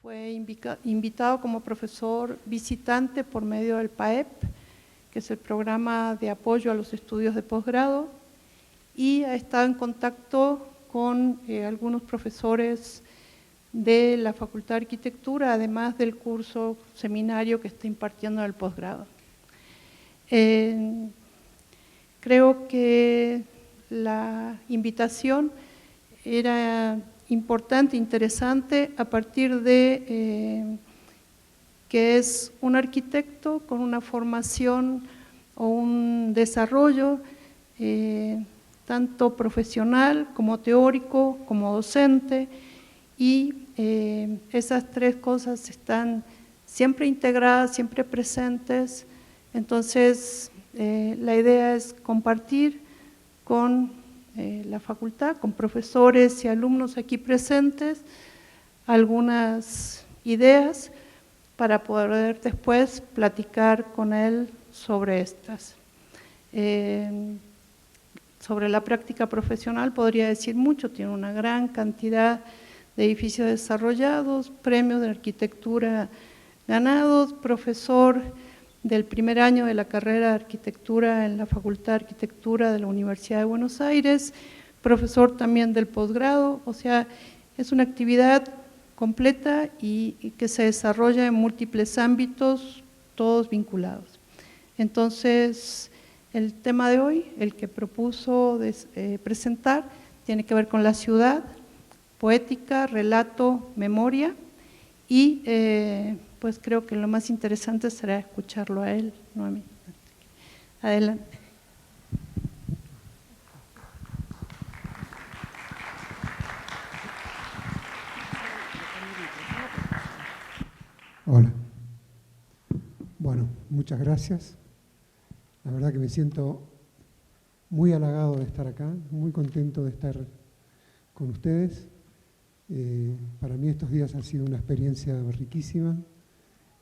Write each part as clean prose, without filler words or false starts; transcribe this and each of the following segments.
fue invitado como profesor visitante por medio del PAEP, que es el programa de apoyo a los estudios de posgrado, y ha estado en contacto con algunos profesores de la Facultad de Arquitectura, además del curso seminario que está impartiendo en el posgrado. Creo que la invitación era importante, interesante, a partir de que es un arquitecto con una formación o un desarrollo tanto profesional como teórico, como docente, y esas tres cosas están siempre integradas, siempre presentes. Entonces, la idea es compartir con la facultad, con profesores y alumnos aquí presentes, algunas ideas para poder después platicar con él sobre estas. Sobre la práctica profesional podría decir mucho, tiene una gran cantidad de edificios desarrollados, premios de arquitectura ganados, profesor del primer año de la carrera de arquitectura en la Facultad de Arquitectura de la Universidad de Buenos Aires, profesor también del posgrado, o sea, es una actividad completa y que se desarrolla en múltiples ámbitos, todos vinculados. Entonces, el tema de hoy, el que propuso presentar, tiene que ver con la ciudad, poética, relato, memoria, y pues creo que lo más interesante será escucharlo a él, no a mí. Adelante. Hola. Bueno, muchas gracias. La verdad que me siento muy halagado de estar acá, muy contento de estar con ustedes. Para mí estos días han sido una experiencia riquísima,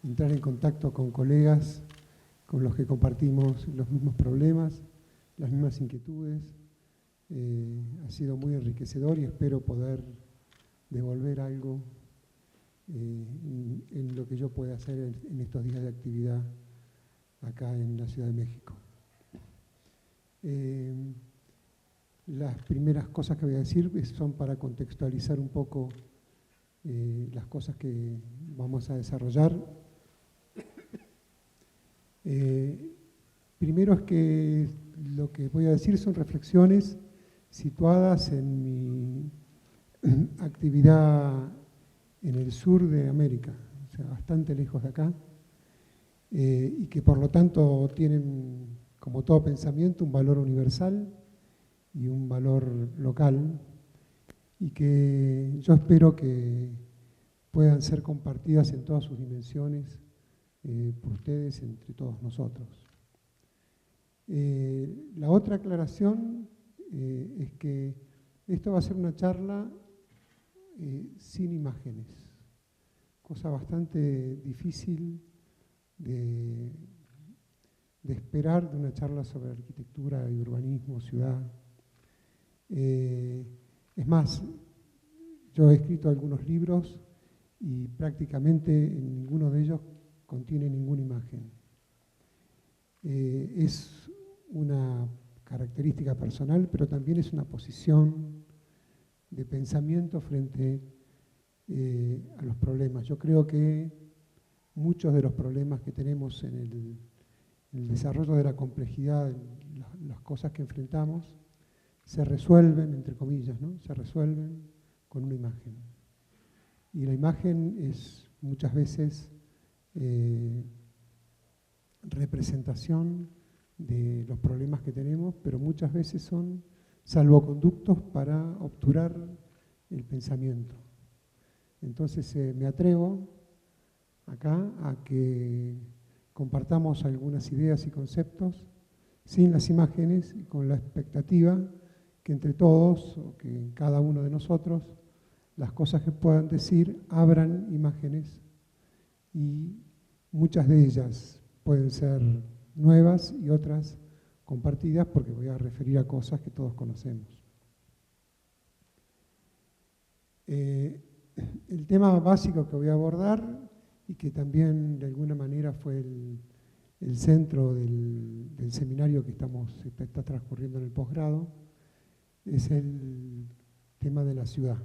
entrar en contacto con colegas con los que compartimos los mismos problemas, las mismas inquietudes. Ha sido muy enriquecedor y espero poder devolver algo en lo que yo pueda hacer en estos días de actividad acá en la Ciudad de México. Las primeras cosas que voy a decir son para contextualizar un poco las cosas que vamos a desarrollar. Primero es que lo que voy a decir son reflexiones situadas en mi actividad en el sur de América, o sea, bastante lejos de acá, y que por lo tanto tienen, como todo pensamiento, un valor universal y un valor local, y que yo espero que puedan ser compartidas en todas sus dimensiones por ustedes, entre todos nosotros. La otra aclaración es que esto va a ser una charla sin imágenes, cosa bastante difícil de esperar de una charla sobre arquitectura y urbanismo, ciudad. Es más, yo he escrito algunos libros y prácticamente en ninguno de ellos contiene ninguna imagen. Es una característica personal, pero también es una posición de pensamiento frente a los problemas. Yo creo que muchos de los problemas que tenemos en el desarrollo de la complejidad, las cosas que enfrentamos, se resuelven, entre comillas, ¿no? Se resuelven con una imagen. Y la imagen es muchas veces representación de los problemas que tenemos, pero muchas veces son salvoconductos para obturar el pensamiento. Entonces me atrevo acá a que compartamos algunas ideas y conceptos sin las imágenes y con la expectativa que entre todos o que cada uno de nosotros las cosas que puedan decir abran imágenes, y muchas de ellas pueden ser nuevas y otras compartidas, porque voy a referir a cosas que todos conocemos. el tema básico que voy a abordar y que también de alguna manera fue el centro del seminario que está transcurriendo en el posgrado, es el tema de la ciudad.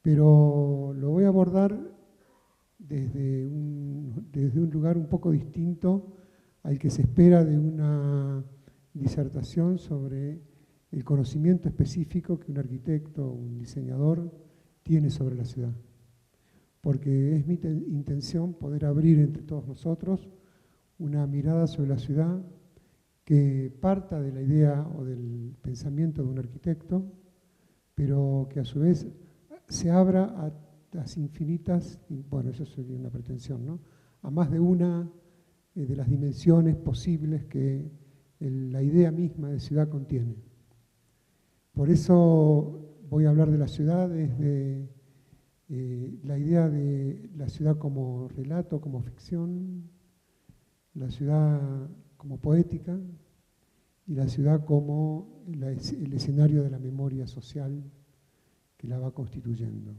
Pero lo voy a abordar desde un lugar un poco distinto al que se espera de una disertación sobre el conocimiento específico que un arquitecto o un diseñador tiene sobre la ciudad. Porque es mi intención poder abrir entre todos nosotros una mirada sobre la ciudad que parta de la idea o del pensamiento de un arquitecto, pero que a su vez se abra a las infinitas, bueno, eso sería una pretensión, ¿no?, a más de una de las dimensiones posibles que la idea misma de ciudad contiene. Por eso voy a hablar de la ciudad desde la idea de la ciudad como relato, como ficción, la ciudad como poética y la ciudad como el escenario de la memoria social que la va constituyendo.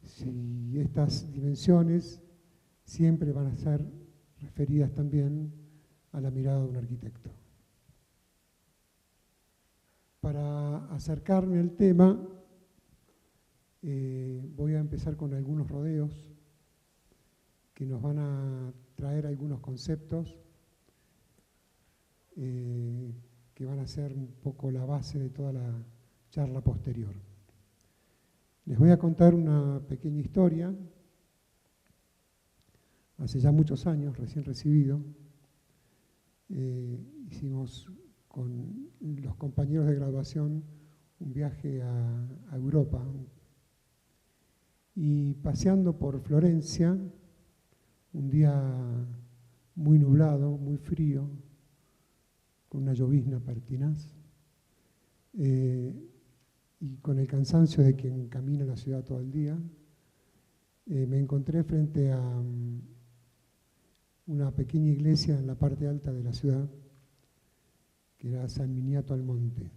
Si estas dimensiones siempre van a ser referidas también a la mirada de un arquitecto. Para acercarme al tema, voy a empezar con algunos rodeos que nos van a traer algunos conceptos que van a ser un poco la base de toda la charla posterior. Les voy a contar una pequeña historia. Hace ya muchos años, recién recibido, hicimos con los compañeros de graduación un viaje a Europa. Y paseando por Florencia, un día muy nublado, muy frío, con una llovizna pertinaz, y con el cansancio de quien camina en la ciudad todo el día, me encontré frente a una pequeña iglesia en la parte alta de la ciudad, que era San Miniato al Monte.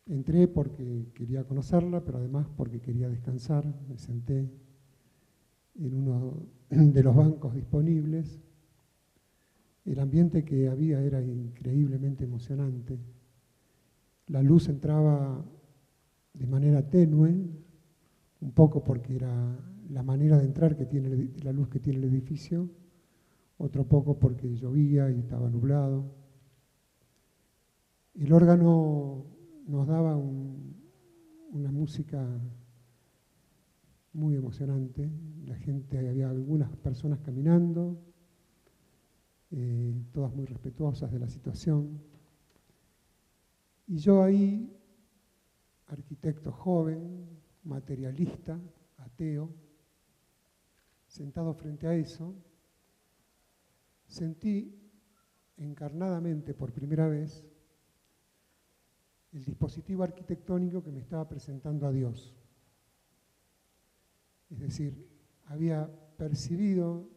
Entré porque quería conocerla, pero además porque quería descansar. Me senté en uno de los bancos disponibles. El ambiente que había era increíblemente emocionante. La luz entraba de manera tenue, un poco porque era la manera de entrar que tiene la luz que tiene el edificio, otro poco porque llovía y estaba nublado. El órgano nos daba una música muy emocionante. La gente, había algunas personas caminando, todas muy respetuosas de la situación. Y yo ahí, arquitecto joven, materialista, ateo, sentado frente a eso, sentí encarnadamente por primera vez el dispositivo arquitectónico que me estaba presentando a Dios. Es decir, había percibido,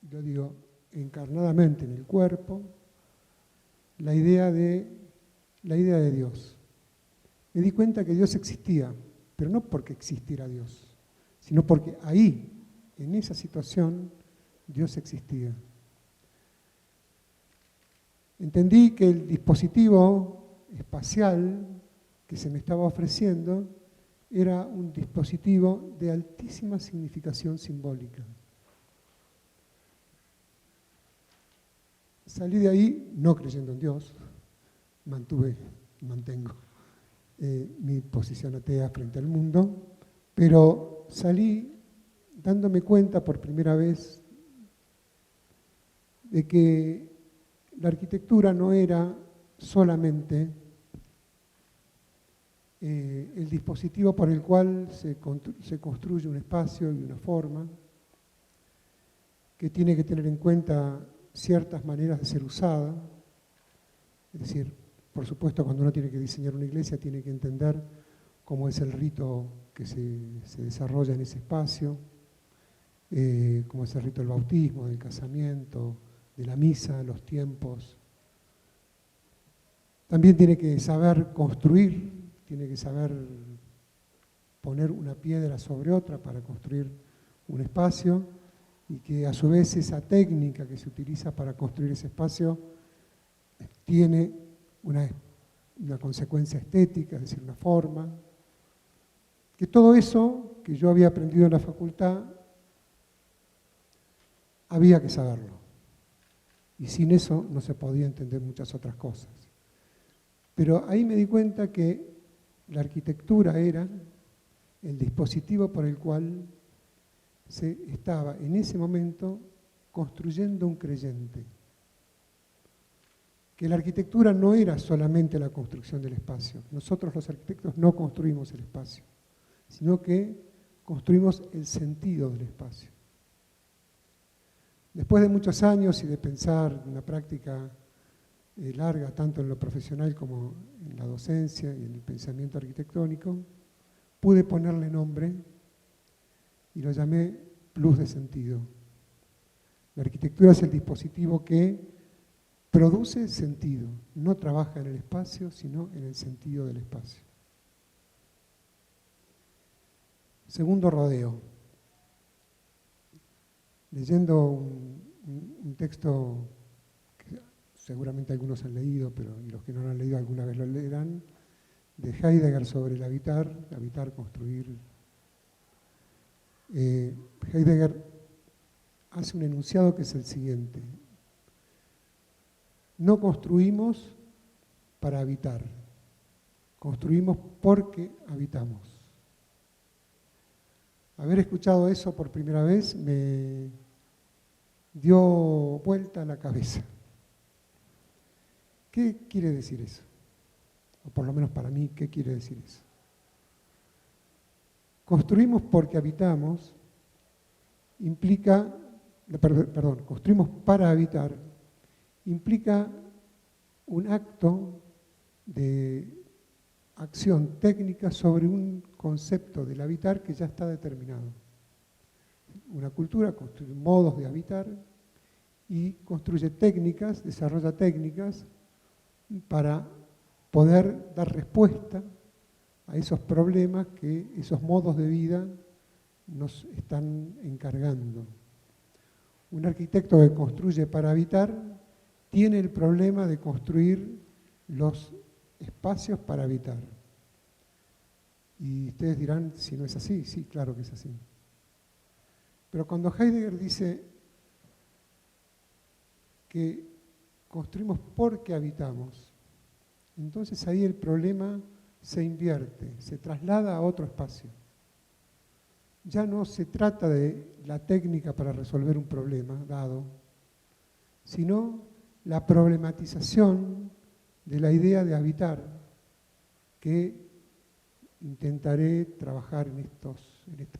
lo digo, encarnadamente en el cuerpo, la idea de Dios. Me di cuenta que Dios existía, pero no porque existiera Dios, sino porque ahí, en esa situación, Dios existía. Entendí que el dispositivo espacial que se me estaba ofreciendo era un dispositivo de altísima significación simbólica. Salí de ahí no creyendo en Dios, mantengo mi posición atea frente al mundo, pero salí dándome cuenta por primera vez de que la arquitectura no era solamente el dispositivo por el cual se construye un espacio y una forma, que tiene que tener en cuenta ciertas maneras de ser usada. Es decir, por supuesto, cuando uno tiene que diseñar una iglesia, tiene que entender cómo es el rito que se desarrolla en ese espacio, cómo es el rito del bautismo, del casamiento, de la misa, los tiempos. También tiene que saber construir, tiene que saber poner una piedra sobre otra para construir un espacio, y que a su vez esa técnica que se utiliza para construir ese espacio tiene una consecuencia estética, es decir, una forma, que todo eso que yo había aprendido en la facultad había que saberlo. Y sin eso no se podía entender muchas otras cosas. Pero ahí me di cuenta que la arquitectura era el dispositivo por el cual se estaba en ese momento construyendo un creyente. Que la arquitectura no era solamente la construcción del espacio. Nosotros los arquitectos no construimos el espacio, sino que construimos el sentido del espacio. Después de muchos años y de pensar una práctica larga, tanto en lo profesional como en la docencia y en el pensamiento arquitectónico, pude ponerle nombre y lo llamé plus de sentido. La arquitectura es el dispositivo que produce sentido, no trabaja en el espacio, sino en el sentido del espacio. Segundo rodeo. Leyendo un texto que seguramente algunos han leído, pero y los que no lo han leído alguna vez lo leerán, de Heidegger sobre el habitar, construir. Heidegger hace un enunciado que es el siguiente: no construimos para habitar, construimos porque habitamos. Haber escuchado eso por primera vez me dio vuelta a la cabeza. ¿Qué quiere decir eso? O por lo menos para mí, ¿qué quiere decir eso? Construimos porque habitamos implica, construimos para habitar implica un acto de acción técnica sobre un concepto del habitar que ya está determinado. Una cultura construye modos de habitar y construye técnicas, desarrolla técnicas para poder dar respuesta a esos problemas que esos modos de vida nos están encargando. Un arquitecto que construye para habitar tiene el problema de construir los espacios para habitar. Y ustedes dirán si no es así. Sí, claro que es así. Pero cuando Heidegger dice que construimos porque habitamos, entonces ahí el problema se invierte, se traslada a otro espacio. Ya no se trata de la técnica para resolver un problema dado, sino la problematización de la idea de habitar que intentaré trabajar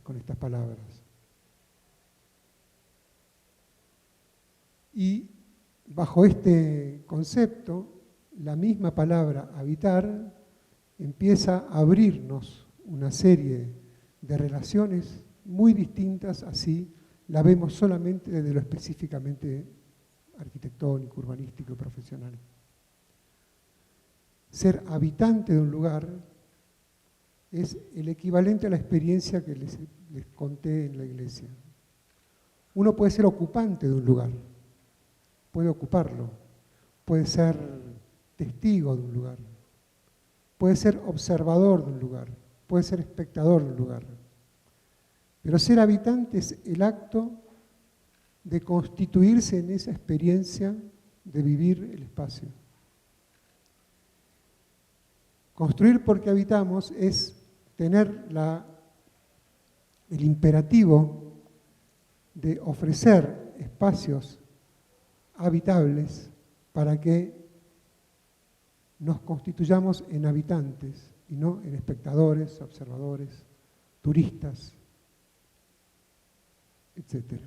con estas palabras. Y bajo este concepto, la misma palabra habitar empieza a abrirnos una serie de relaciones muy distintas, así la vemos solamente desde lo específicamente arquitectónico, urbanístico y profesional. Ser habitante de un lugar es el equivalente a la experiencia que les conté en la iglesia. Uno puede ser ocupante de un lugar, puede ocuparlo, puede ser testigo de un lugar, puede ser observador de un lugar, puede ser espectador de un lugar. Pero ser habitante es el acto de constituirse en esa experiencia de vivir el espacio. Construir porque habitamos es tener el imperativo de ofrecer espacios habitables para que nos constituyamos en habitantes y no en espectadores, observadores, turistas, etc.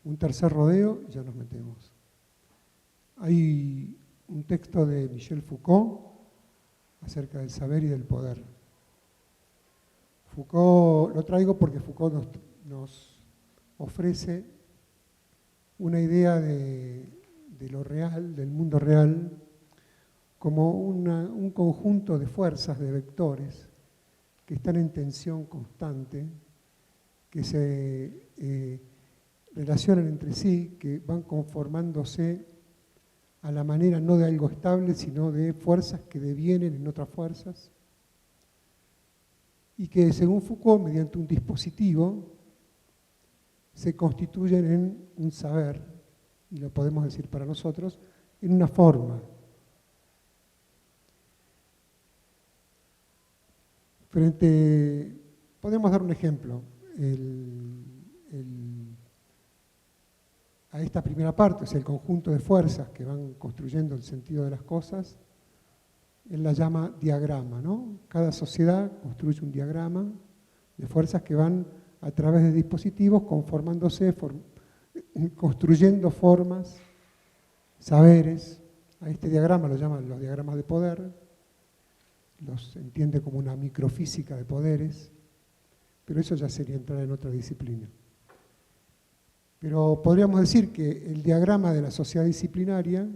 Un tercer rodeo, ya nos metemos. Hay un texto de Michel Foucault acerca del saber y del poder. Foucault, lo traigo porque Foucault nos ofrece una idea de lo real, del mundo real, como un conjunto de fuerzas, de vectores, que están en tensión constante, que se relacionan entre sí, que van conformándose a la manera no de algo estable, sino de fuerzas que devienen en otras fuerzas, y que según Foucault, mediante un dispositivo, se constituyen en un saber, y lo podemos decir para nosotros, en una forma. Podemos dar un ejemplo. A esta primera parte, o sea, el conjunto de fuerzas que van construyendo el sentido de las cosas, él la llama diagrama, ¿no? Cada sociedad construye un diagrama de fuerzas que van a través de dispositivos conformándose, construyendo formas, saberes. A este diagrama lo llaman los diagramas de poder, los entiende como una microfísica de poderes, pero eso ya sería entrar en otra disciplina. Pero podríamos decir que el diagrama de la sociedad disciplinaria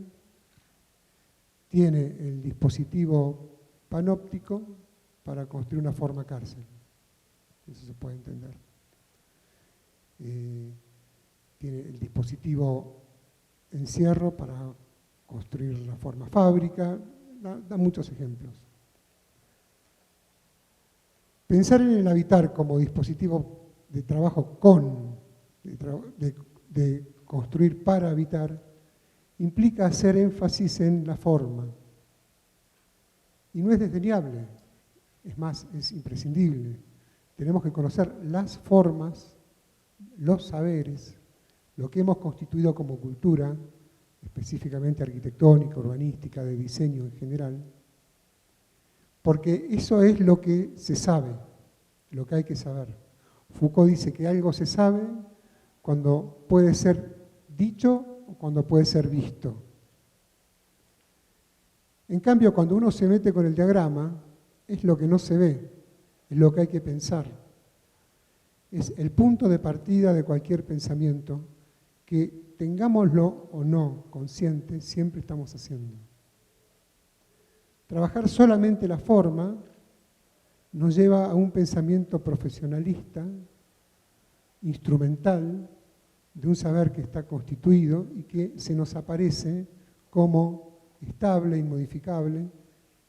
tiene el dispositivo panóptico para construir una forma cárcel. Eso se puede entender. Tiene el dispositivo encierro para construir la forma fábrica, da muchos ejemplos. Pensar en el habitar como dispositivo de trabajo de construir para habitar, implica hacer énfasis en la forma. Y no es desdeñable, es más, es imprescindible. Tenemos que conocer las formas, los saberes, lo que hemos constituido como cultura, específicamente arquitectónica, urbanística, de diseño en general, porque eso es lo que se sabe, lo que hay que saber. Foucault dice que algo se sabe cuando puede ser dicho o cuando puede ser visto. En cambio, cuando uno se mete con el diagrama, es lo que no se ve, es lo que hay que pensar. Es el punto de partida de cualquier pensamiento que, tengámoslo o no consciente, siempre estamos haciendo. Trabajar solamente la forma nos lleva a un pensamiento profesionalista, instrumental, de un saber que está constituido y que se nos aparece como estable, inmodificable.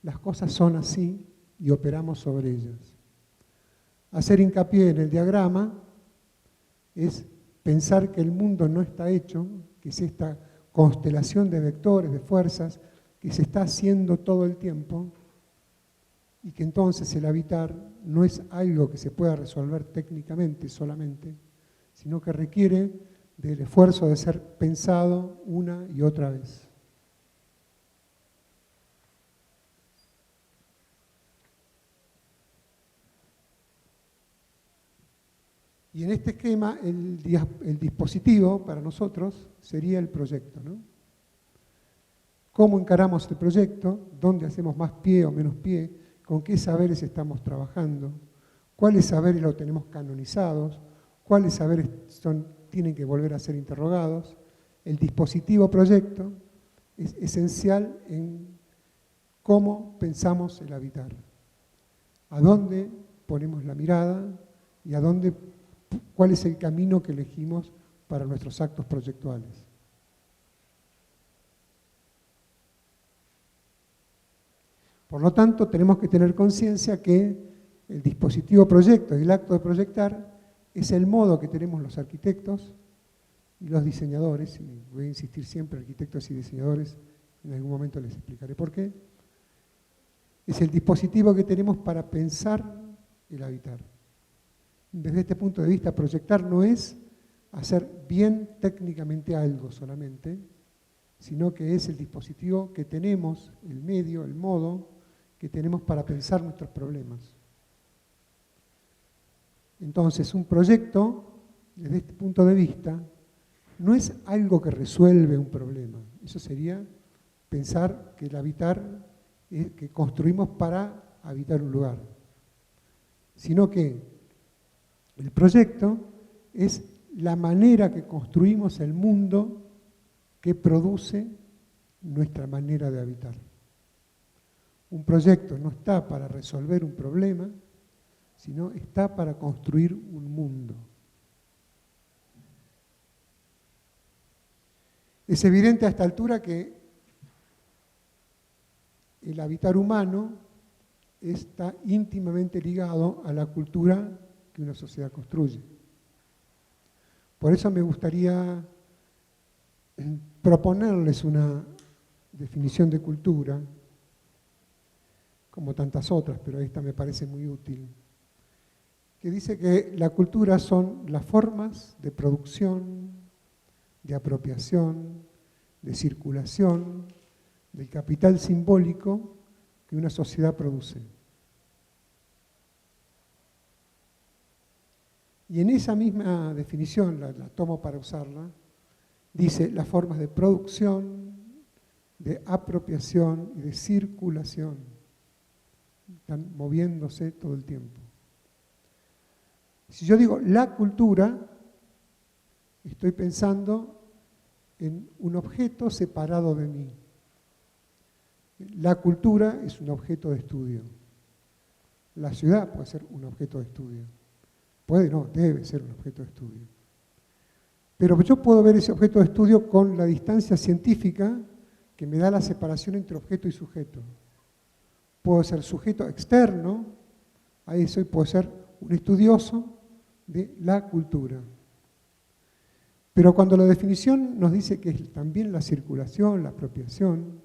Las cosas son así y operamos sobre ellas. Hacer hincapié en el diagrama es pensar que el mundo no está hecho, que es esta constelación de vectores, de fuerzas, que se está haciendo todo el tiempo, y que entonces el habitar no es algo que se pueda resolver técnicamente solamente, sino que requiere del esfuerzo de ser pensado una y otra vez. Y en este esquema, el dispositivo para nosotros sería el proyecto, ¿no? ¿Cómo encaramos el proyecto? ¿Dónde hacemos más pie o menos pie? ¿Con qué saberes estamos trabajando? ¿Cuáles saberes los tenemos canonizados? ¿Cuáles saberes tienen que volver a ser interrogados? El dispositivo proyecto es esencial en cómo pensamos el habitar. ¿A dónde ponemos la mirada y cuál es el camino que elegimos para nuestros actos proyectuales? Por lo tanto, tenemos que tener conciencia que el dispositivo proyecto y el acto de proyectar es el modo que tenemos los arquitectos y los diseñadores, y voy a insistir siempre, arquitectos y diseñadores, en algún momento les explicaré por qué. Es el dispositivo que tenemos para pensar el habitar. Desde este punto de vista, proyectar no es hacer bien técnicamente algo solamente, sino que es el dispositivo que tenemos, el medio, el modo que tenemos para pensar nuestros problemas. Entonces, un proyecto, desde este punto de vista, no es algo que resuelve un problema. Eso sería pensar que el habitar es que construimos para habitar un lugar. Sino que el proyecto es la manera que construimos el mundo que produce nuestra manera de habitar. Un proyecto no está para resolver un problema, sino está para construir un mundo. Es evidente a esta altura que el habitar humano está íntimamente ligado a la cultura que una sociedad construye. Por eso me gustaría proponerles una definición de cultura, como tantas otras, pero esta me parece muy útil, que dice que la cultura son las formas de producción, de apropiación, de circulación, del capital simbólico que una sociedad produce. Y en esa misma definición, la tomo para usarla, dice las formas de producción, de apropiación y de circulación. Están moviéndose todo el tiempo. Si yo digo la cultura, estoy pensando en un objeto separado de mí. La cultura es un objeto de estudio. La ciudad puede ser un objeto de estudio. Puede, no, debe ser un objeto de estudio. Pero yo puedo ver ese objeto de estudio con la distancia científica que me da la separación entre objeto y sujeto. Puedo ser sujeto externo a eso y puedo ser un estudioso de la cultura. Pero cuando la definición nos dice que es también la circulación, la apropiación,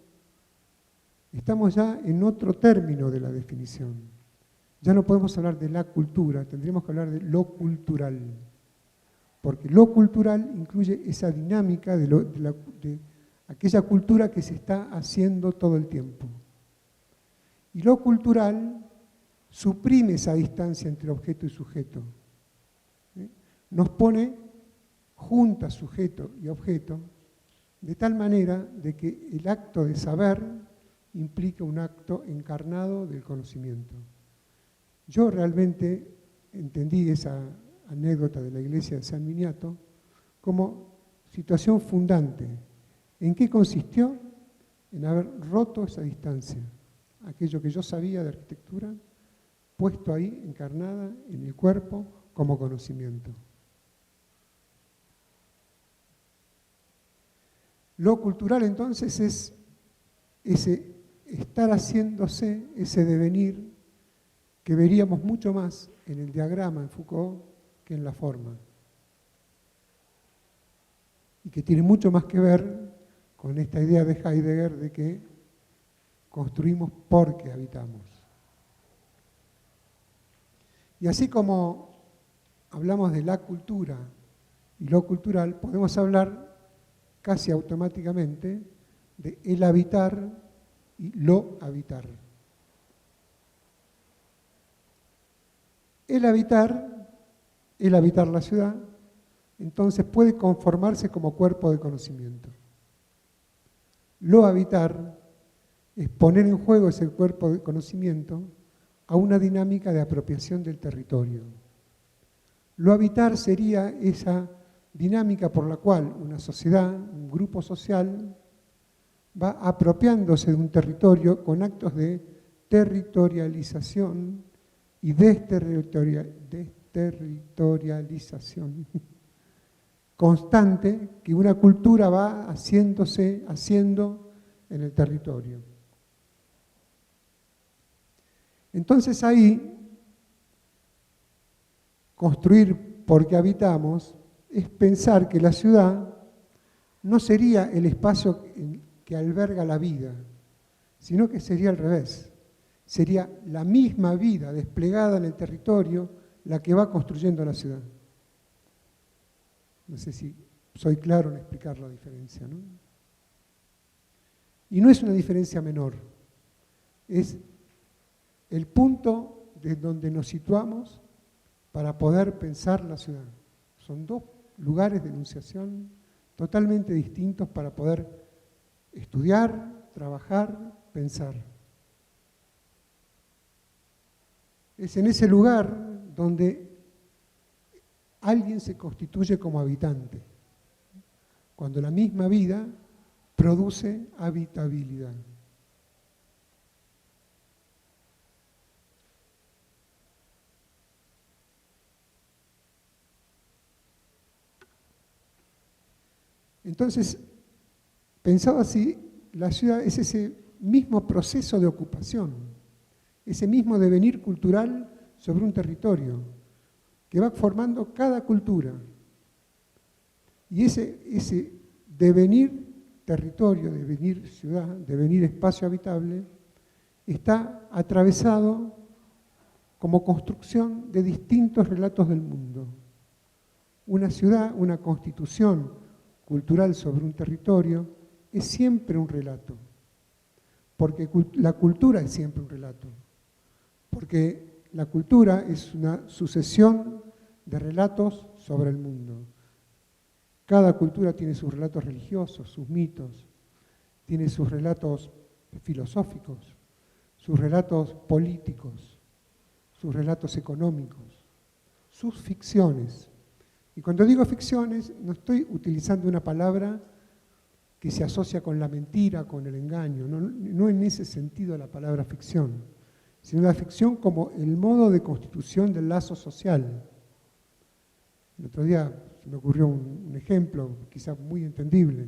estamos ya en otro término de la definición. Ya no podemos hablar de la cultura, tendríamos que hablar de lo cultural. Porque lo cultural incluye esa dinámica de aquella cultura que se está haciendo todo el tiempo. Y lo cultural suprime esa distancia entre objeto y sujeto. Nos pone juntas sujeto y objeto de tal manera de que el acto de saber implica un acto encarnado del conocimiento. Yo realmente entendí esa anécdota de la iglesia de San Miniato como situación fundante. ¿En qué consistió? En haber roto esa distancia. Aquello que yo sabía de arquitectura, puesto ahí, encarnada en el cuerpo, como conocimiento. Lo cultural entonces es ese estar haciéndose, ese devenir que veríamos mucho más en el diagrama en Foucault que en la forma. Y que tiene mucho más que ver con esta idea de Heidegger de que construimos porque habitamos. Y así como hablamos de la cultura y lo cultural, podemos hablar casi automáticamente de el habitar y lo habitar. El habitar la ciudad, entonces puede conformarse como cuerpo de conocimiento. Lo habitar es poner en juego ese cuerpo de conocimiento a una dinámica de apropiación del territorio. Lo habitar sería esa dinámica por la cual una sociedad, un grupo social, va apropiándose de un territorio con actos de territorialización y desterritorialización constante que una cultura va haciendo en el territorio. Entonces ahí, construir porque habitamos es pensar que la ciudad no sería el espacio que alberga la vida, sino que sería al revés. Sería la misma vida desplegada en el territorio la que va construyendo la ciudad. No sé si soy claro en explicar la diferencia, ¿no? Y no es una diferencia menor, es el punto de donde nos situamos para poder pensar la ciudad. Son dos lugares de enunciación totalmente distintos para poder estudiar, trabajar, pensar. Es en ese lugar donde alguien se constituye como habitante, cuando la misma vida produce habitabilidad. Entonces, pensado así, la ciudad es ese mismo proceso de ocupación, ese mismo devenir cultural sobre un territorio, que va formando cada cultura. Y ese devenir territorio, devenir ciudad, devenir espacio habitable, está atravesado como construcción de distintos relatos del mundo. Una ciudad, una constitución cultural sobre un territorio, es siempre un relato, porque la cultura es siempre un relato, porque la cultura es una sucesión de relatos sobre el mundo. Cada cultura tiene sus relatos religiosos, sus mitos, tiene sus relatos filosóficos, sus relatos políticos, sus relatos económicos, sus ficciones. Y cuando digo ficciones, no estoy utilizando una palabra que se asocia con la mentira, con el engaño, no en ese sentido la palabra ficción, sino la ficción como el modo de constitución del lazo social. El otro día se me ocurrió un ejemplo, quizá muy entendible.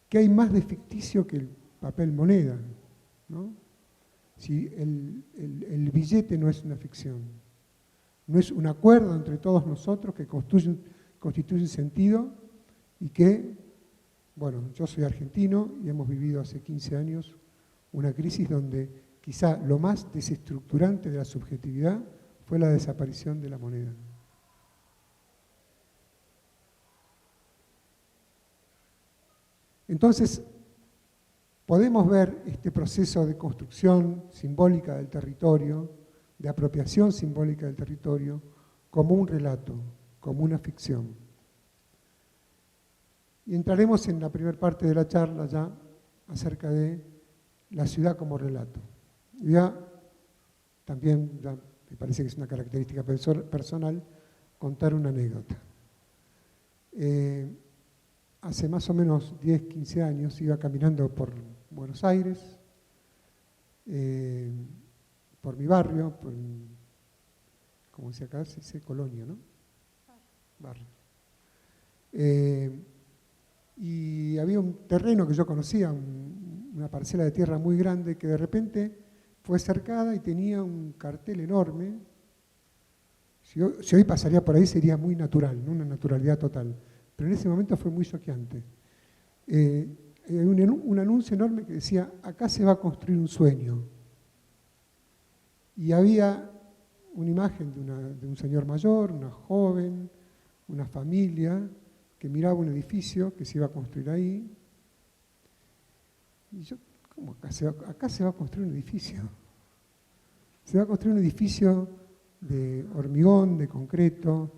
¿Qué hay más de ficticio que el papel moneda? ¿No? Si el billete no es una ficción, no es un acuerdo entre todos nosotros que constituye sentido y que, bueno, yo soy argentino y hemos vivido hace 15 años una crisis donde quizá lo más desestructurante de la subjetividad fue la desaparición de la moneda. Entonces, podemos ver este proceso de construcción simbólica del territorio, de apropiación simbólica del territorio, como un relato, como una ficción. Y entraremos en la primera parte de la charla ya acerca de la ciudad como relato. Y ya también, ya me parece que es una característica personal, contar una anécdota. Hace más o menos 10, 15 años iba caminando por Buenos Aires, por mi barrio, como dice acá, se dice Colonia, ¿no? Barrio. Y había un terreno que yo conocía, una parcela de tierra muy grande que de repente fue cercada y tenía un cartel enorme. Si hoy pasaría por ahí sería muy natural, ¿no? Una naturalidad total. Pero en ese momento fue muy choqueante. Un anuncio enorme que decía, acá se va a construir un sueño. Y había una imagen de un señor mayor, una joven, una familia, que miraba un edificio que se iba a construir ahí. Y yo, ¿cómo acá se va a construir un edificio? Se va a construir un edificio de hormigón, de concreto,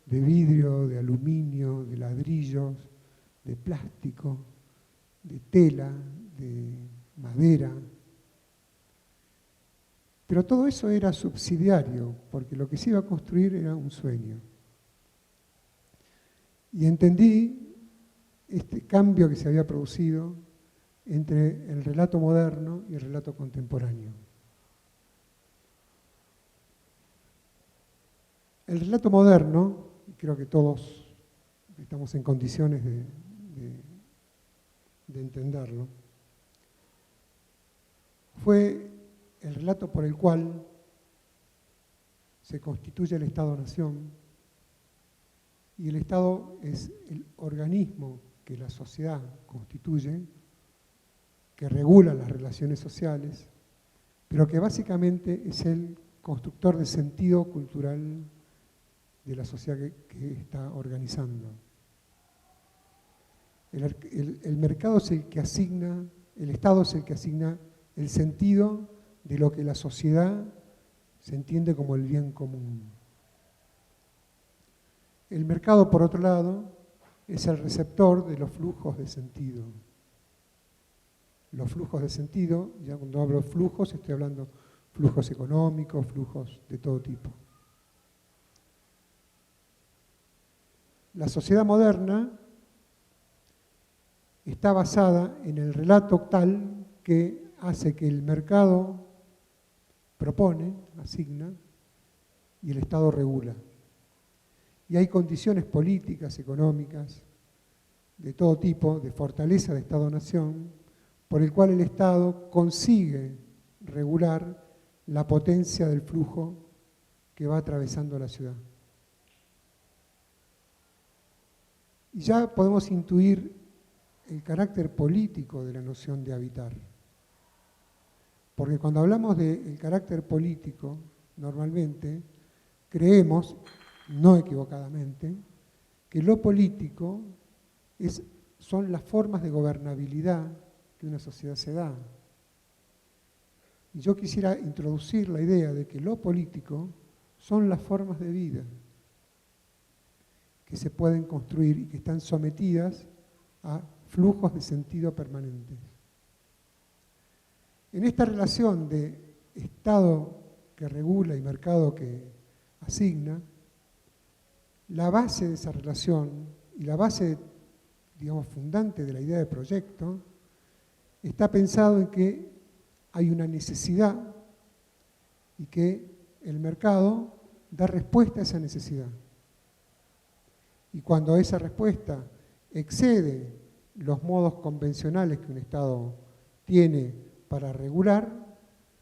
de vidrio, de aluminio, de ladrillos, de plástico, de tela, de madera. Pero todo eso era subsidiario, porque lo que se iba a construir era un sueño. Y entendí este cambio que se había producido entre el relato moderno y el relato contemporáneo. El relato moderno, creo que todos estamos en condiciones de entenderlo, fue el relato por el cual se constituye el Estado-Nación, y el Estado es el organismo que la sociedad constituye, que regula las relaciones sociales, pero que básicamente es el constructor de sentido cultural de la sociedad que está organizando. El mercado es el que asigna, el Estado es el que asigna el sentido de lo que la sociedad se entiende como el bien común. El mercado, por otro lado, es el receptor de los flujos de sentido. Los flujos de sentido, ya cuando hablo de flujos, estoy hablando de flujos económicos, flujos de todo tipo. La sociedad moderna está basada en el relato tal que hace que el mercado propone, asigna, y el Estado regula. Y hay condiciones políticas, económicas, de todo tipo, de fortaleza de Estado-Nación, por el cual el Estado consigue regular la potencia del flujo que va atravesando la ciudad. Y ya podemos intuir el carácter político de la noción de habitar. Porque cuando hablamos del carácter político, normalmente creemos, no equivocadamente, que lo político son las formas de gobernabilidad que una sociedad se da. Y yo quisiera introducir la idea de que lo político son las formas de vida que se pueden construir y que están sometidas a flujos de sentido permanentes. En esta relación de Estado que regula y mercado que asigna, la base de esa relación y la base, digamos, fundante de la idea de proyecto está pensado en que hay una necesidad y que el mercado da respuesta a esa necesidad. Y cuando esa respuesta excede los modos convencionales que un Estado tiene para regular,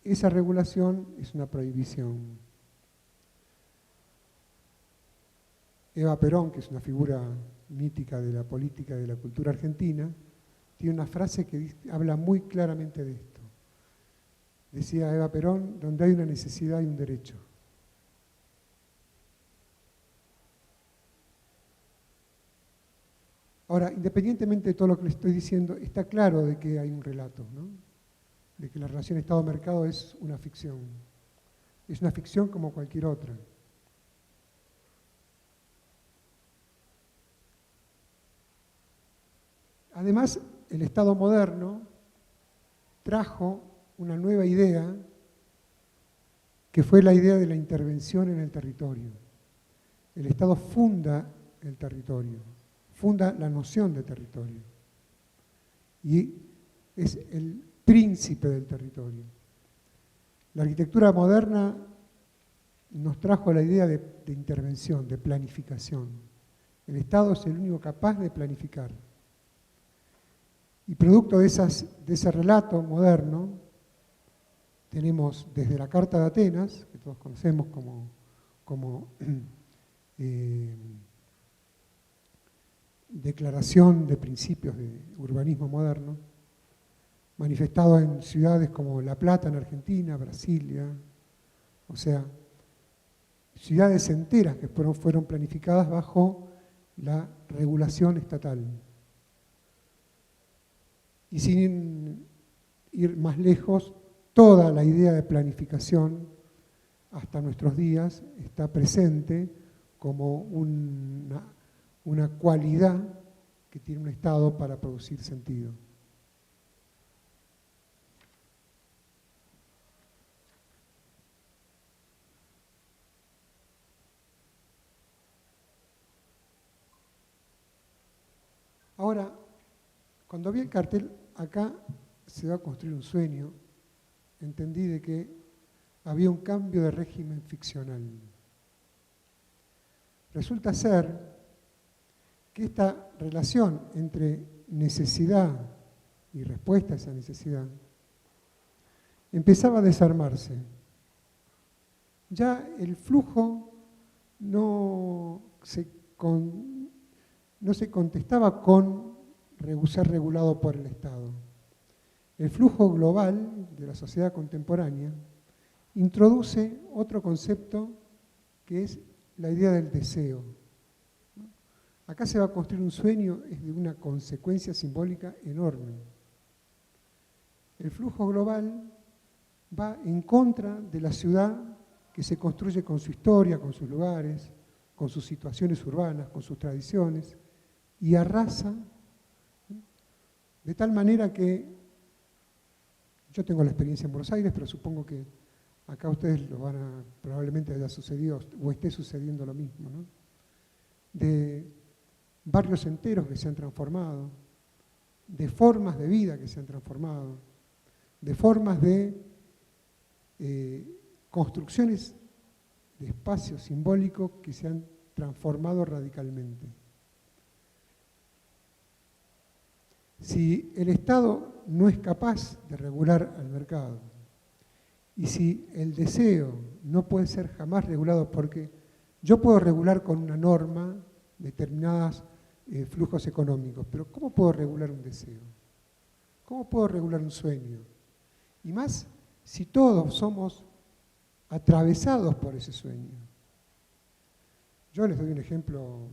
esa regulación es una prohibición. Eva Perón, que es una figura mítica de la política y de la cultura argentina, tiene una frase que habla muy claramente de esto. Decía Eva Perón, donde hay una necesidad hay un derecho. Ahora, independientemente de todo lo que le estoy diciendo, está claro de que hay un relato, ¿no? De que la relación Estado-mercado es una ficción. Es una ficción como cualquier otra. Además, el Estado moderno trajo una nueva idea que fue la idea de la intervención en el territorio. El Estado funda el territorio, funda la noción de territorio y es el príncipe del territorio. La arquitectura moderna nos trajo la idea de intervención, de planificación. El Estado es el único capaz de planificar. Y producto de ese relato moderno, tenemos desde la Carta de Atenas, que todos conocemos como declaración de principios de urbanismo moderno, manifestado en ciudades como La Plata en Argentina, Brasilia, o sea, ciudades enteras que fueron planificadas bajo la regulación estatal. Y sin ir más lejos, toda la idea de planificación hasta nuestros días está presente como una cualidad que tiene un Estado para producir sentido. Ahora, cuando vi el cartel, acá se va a construir un sueño, entendí de que había un cambio de régimen ficcional. Resulta ser que esta relación entre necesidad y respuesta a esa necesidad empezaba a desarmarse. Ya el flujo no se contestaba con ser regulado por el Estado. El flujo global de la sociedad contemporánea introduce otro concepto que es la idea del deseo. Acá se va a construir un sueño, es de una consecuencia simbólica enorme. El flujo global va en contra de la ciudad que se construye con su historia, con sus lugares, con sus situaciones urbanas, con sus tradiciones, y arrasa de tal manera que, yo tengo la experiencia en Buenos Aires, pero supongo que acá ustedes probablemente haya sucedido o esté sucediendo lo mismo, ¿no? De barrios enteros que se han transformado, de formas de vida que se han transformado, de formas de construcciones de espacio simbólico que se han transformado radicalmente. Si el Estado no es capaz de regular al mercado, y si el deseo no puede ser jamás regulado, porque yo puedo regular con una norma determinados flujos económicos, pero ¿cómo puedo regular un deseo? ¿Cómo puedo regular un sueño? Y más si todos somos atravesados por ese sueño. Yo les doy un ejemplo,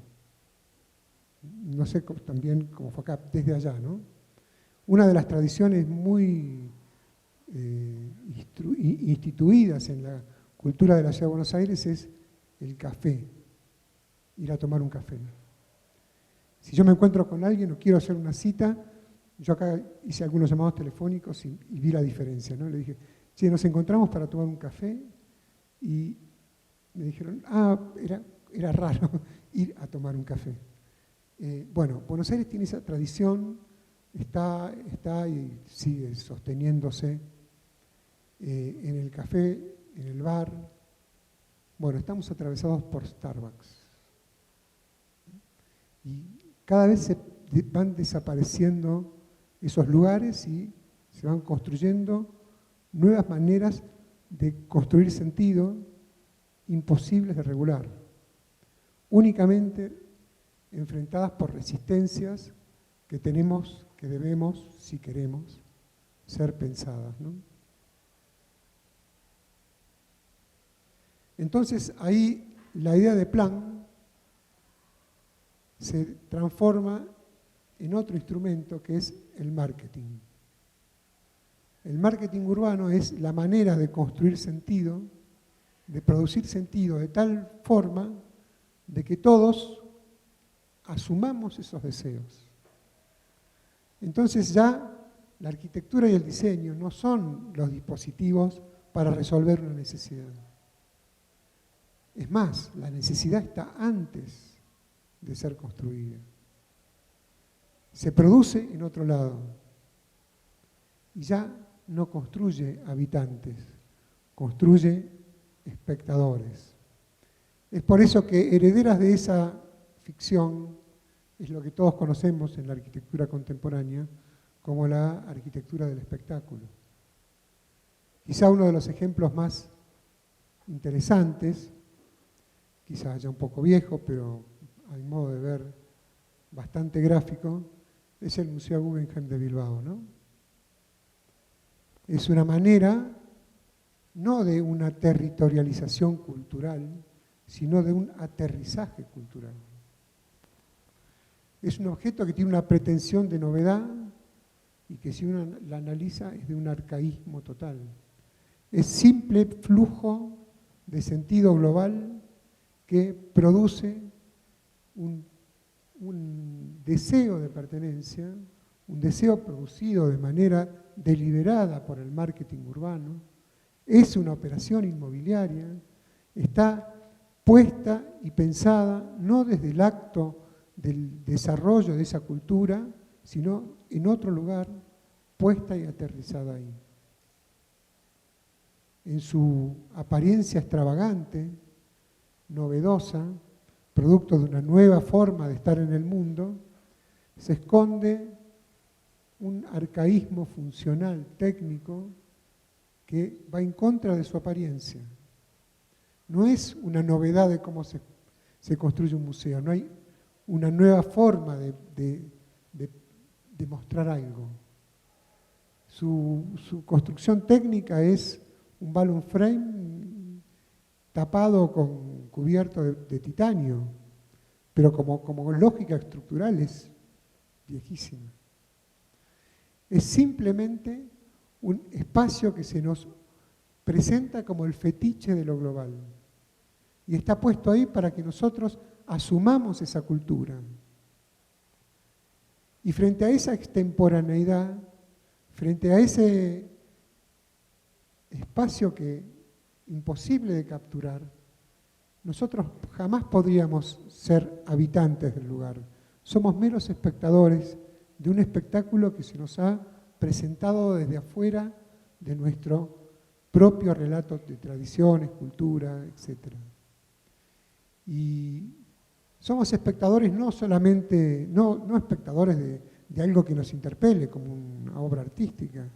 no sé también cómo fue acá, desde allá, ¿no? Una de las tradiciones muy instituidas en la cultura de la Ciudad de Buenos Aires es el café, ir a tomar un café. Si yo me encuentro con alguien o quiero hacer una cita, yo acá hice algunos llamados telefónicos y vi la diferencia, ¿no? Le dije, che, nos encontramos para tomar un café y me dijeron, era raro ir a tomar un café. Bueno, Buenos Aires tiene esa tradición, está y sigue sosteniéndose en el café, en el bar. Bueno, estamos atravesados por Starbucks. Y cada vez se van desapareciendo esos lugares y se van construyendo nuevas maneras de construir sentido imposibles de regular, únicamente enfrentadas por resistencias que tenemos, que debemos, si queremos, ser pensadas, ¿no? Entonces ahí la idea de plan se transforma en otro instrumento que es el marketing. El marketing urbano es la manera de construir sentido, de producir sentido de tal forma de que todos asumamos esos deseos. Entonces ya la arquitectura y el diseño no son los dispositivos para resolver una necesidad. Es más, la necesidad está antes de ser construida. Se produce en otro lado y ya no construye habitantes, construye espectadores. Es por eso que herederas de esa ficción es lo que todos conocemos en la arquitectura contemporánea como la arquitectura del espectáculo. Quizá uno de los ejemplos más interesantes, quizá ya un poco viejo, pero a mi modo de ver bastante gráfico, es el Museo Guggenheim de Bilbao, ¿no? Es una manera, no de una territorialización cultural, sino de un aterrizaje cultural. Es un objeto que tiene una pretensión de novedad y que si uno la analiza es de un arcaísmo total. Es simple flujo de sentido global que produce un deseo de pertenencia, un deseo producido de manera deliberada por el marketing urbano, es una operación inmobiliaria, está puesta y pensada no desde el acto del desarrollo de esa cultura, sino en otro lugar, puesta y aterrizada ahí. En su apariencia extravagante, novedosa, producto de una nueva forma de estar en el mundo, se esconde un arcaísmo funcional, técnico, que va en contra de su apariencia. No es una novedad de cómo se construye un museo, no hay una nueva forma de mostrar algo. Su construcción técnica es un balloon frame tapado con cubierto de titanio, pero como lógica estructural es viejísima. Es simplemente un espacio que se nos presenta como el fetiche de lo global. Y está puesto ahí para que nosotros asumamos esa cultura. Y frente a esa extemporaneidad, frente a ese espacio imposible de capturar, nosotros jamás podríamos ser habitantes del lugar. Somos meros espectadores de un espectáculo que se nos ha presentado desde afuera de nuestro propio relato de tradiciones, cultura, etc. Y somos espectadores no solamente, no espectadores de algo que nos interpele como una obra artística,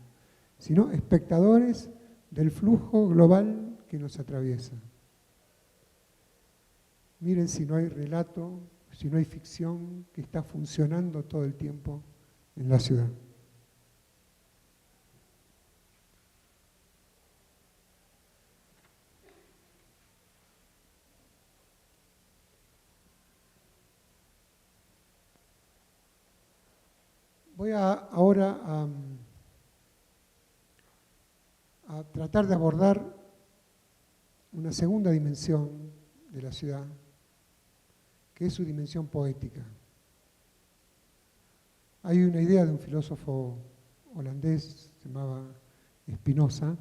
sino espectadores del flujo global que nos atraviesa. Miren si no hay relato, si no hay ficción que está funcionando todo el tiempo en la ciudad. Voy ahora a tratar de abordar una segunda dimensión de la ciudad, que es su dimensión poética. Hay una idea de un filósofo holandés, se llamaba Spinoza,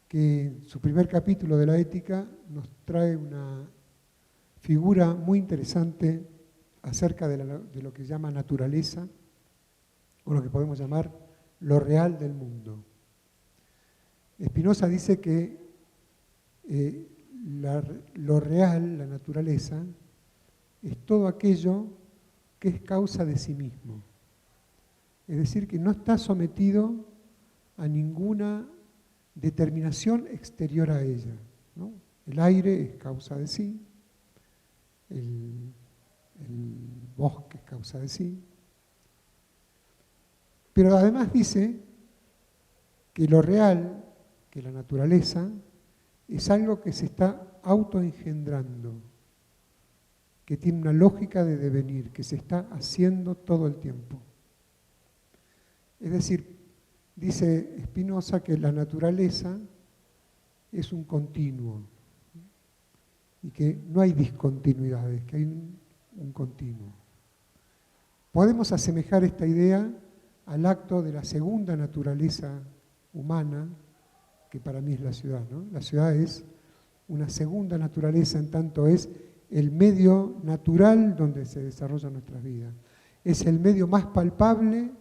que en su primer capítulo de la ética nos trae una figura muy interesante acerca de lo que llama naturaleza, o lo que podemos llamar lo real del mundo. Spinoza dice que lo real, la naturaleza, es todo aquello que es causa de sí mismo. Es decir, que no está sometido a ninguna determinación exterior a ella, ¿no? El aire es causa de sí, el bosque es causa de sí. Pero además dice que lo real, que la naturaleza, es algo que se está autoengendrando, que tiene una lógica de devenir, que se está haciendo todo el tiempo. Es decir, dice Spinoza que la naturaleza es un continuo y que no hay discontinuidades, que hay un continuo. Podemos asemejar esta idea al acto de la segunda naturaleza humana, que para mí es la ciudad, ¿no? La ciudad es una segunda naturaleza, en tanto es el medio natural donde se desarrollan nuestras vidas. Es el medio más palpable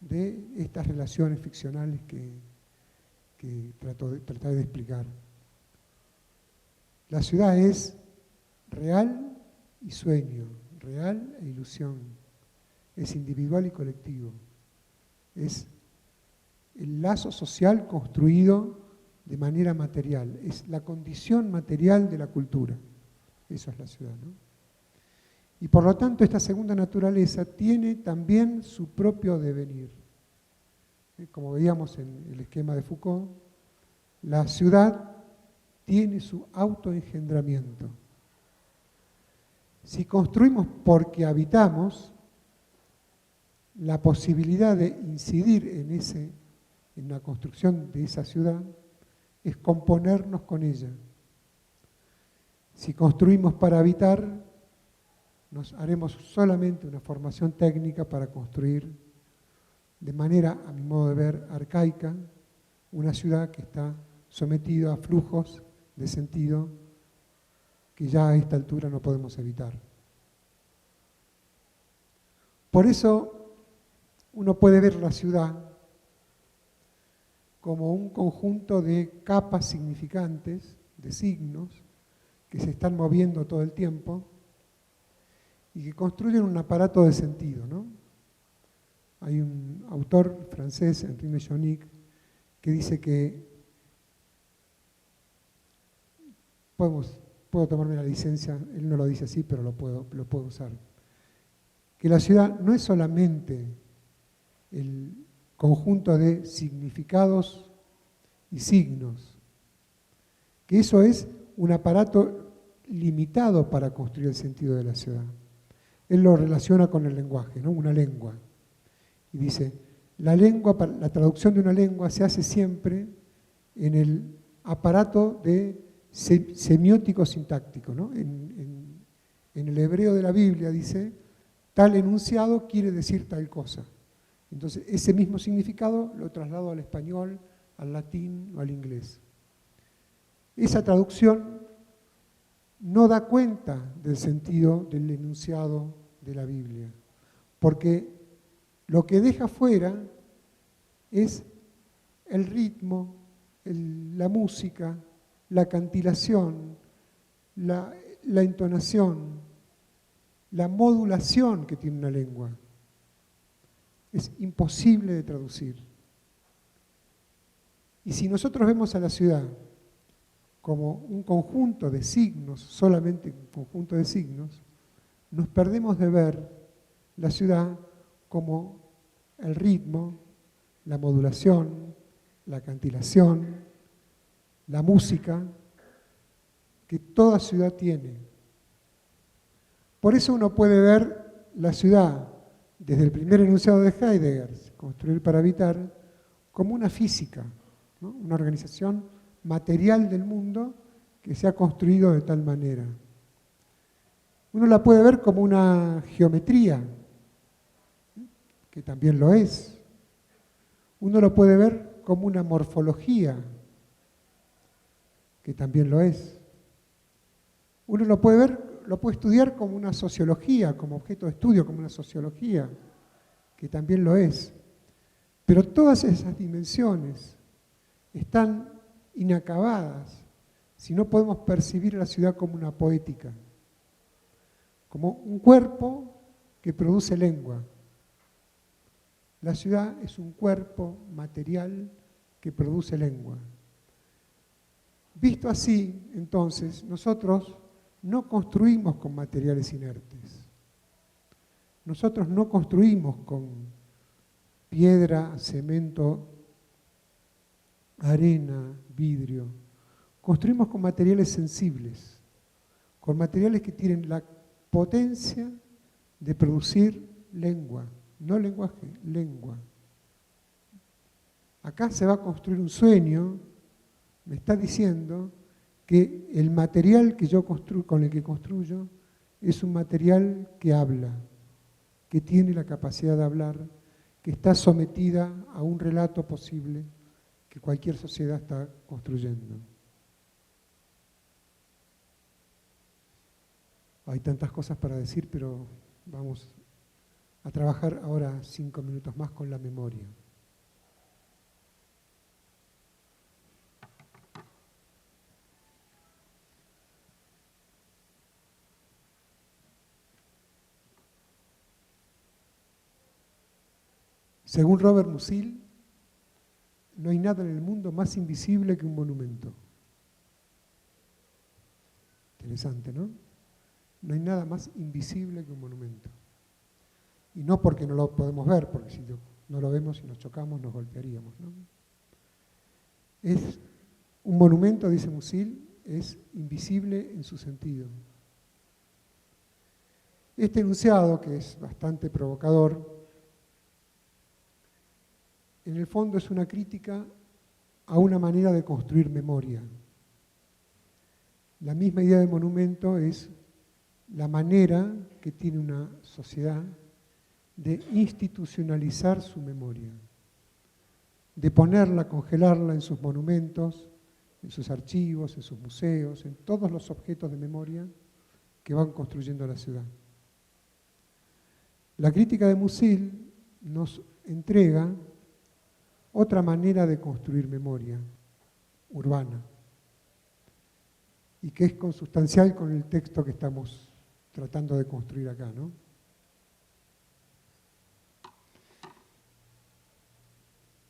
de estas relaciones ficcionales que traté de explicar. La ciudad es real y sueño, real e ilusión, es individual y colectivo. Es el lazo social construido de manera material, es la condición material de la cultura. Eso es la ciudad, ¿no? Y por lo tanto esta segunda naturaleza tiene también su propio devenir. Como veíamos en el esquema de Foucault, la ciudad tiene su autoengendramiento. Si construimos porque habitamos, la posibilidad de incidir en la construcción de esa ciudad es componernos con ella. Si construimos para habitar, nos haremos solamente una formación técnica para construir de manera, a mi modo de ver, arcaica, una ciudad que está sometida a flujos de sentido que ya a esta altura no podemos evitar. Por eso uno puede ver la ciudad como un conjunto de capas significantes, de signos, que se están moviendo todo el tiempo y que construyen un aparato de sentido, ¿no? Hay un autor francés, Henri Mechonic, que dice que puedo tomarme la licencia, él no lo dice así, pero lo puedo usar, que la ciudad no es solamente el conjunto de significados y signos, que eso es un aparato limitado para construir el sentido de la ciudad. Él lo relaciona con el lenguaje, ¿no? Una lengua. Y dice, la traducción de una lengua se hace siempre en el aparato de semiótico sintáctico, ¿no? En el hebreo de la Biblia dice, tal enunciado quiere decir tal cosa. Entonces, ese mismo significado lo traslado al español, al latín o al inglés. Esa traducción no da cuenta del sentido del enunciado de la Biblia, porque lo que deja fuera es el ritmo, la música, la cantilación, la entonación, la modulación que tiene una lengua. Es imposible de traducir. Y si nosotros vemos a la ciudad como un conjunto de signos, solamente un conjunto de signos, nos perdemos de ver la ciudad como el ritmo, la modulación, la cantilación, la música que toda ciudad tiene. Por eso uno puede ver la ciudad desde el primer enunciado de Heidegger, construir para habitar, como una física, ¿no? Una organización material del mundo que se ha construido de tal manera. Uno la puede ver como una geometría, que también lo es. Uno lo puede ver como una morfología, que también lo es. Uno lo puede ver, lo puede estudiar como una sociología, como objeto de estudio, como una sociología, que también lo es. Pero todas esas dimensiones están inacabadas si no podemos percibir la ciudad como una poética, como un cuerpo que produce lengua. La ciudad es un cuerpo material que produce lengua. Visto así, entonces, nosotros no construimos con materiales inertes. Nosotros no construimos con piedra, cemento, arena, vidrio. Construimos con materiales sensibles, con materiales que tienen la potencia de producir lengua, no lenguaje, lengua. Acá se va a construir un sueño, me está diciendo que el material que yo con el que construyo es un material que habla, que tiene la capacidad de hablar, que está sometida a un relato posible que cualquier sociedad está construyendo. Hay tantas cosas para decir, pero vamos a trabajar ahora 5 minutos más con la memoria. Según Robert Musil, no hay nada en el mundo más invisible que un monumento. Interesante, ¿no? No hay nada más invisible que un monumento. Y no porque no lo podemos ver, porque si no lo vemos y nos chocamos nos golpearíamos, ¿no? Es un monumento, dice Musil, es invisible en su sentido. Este enunciado, que es bastante provocador, en el fondo es una crítica a una manera de construir memoria. La misma idea de monumento es la manera que tiene una sociedad de institucionalizar su memoria, de ponerla, congelarla en sus monumentos, en sus archivos, en sus museos, en todos los objetos de memoria que van construyendo la ciudad. La crítica de Musil nos entrega otra manera de construir memoria urbana y que es consustancial con el texto que estamos tratando de construir acá, ¿no?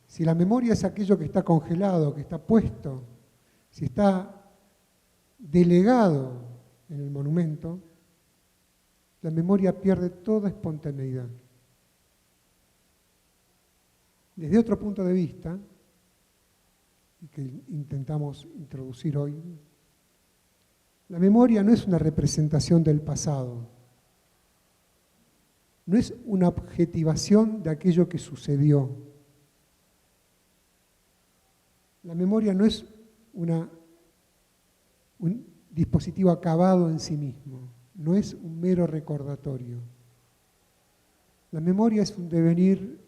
Si la memoria es aquello que está congelado, que está puesto, si está delegado en el monumento, la memoria pierde toda espontaneidad. Desde otro punto de vista, que intentamos introducir hoy, la memoria no es una representación del pasado, no es una objetivación de aquello que sucedió. La memoria no es un dispositivo acabado en sí mismo, no es un mero recordatorio. La memoria es un devenir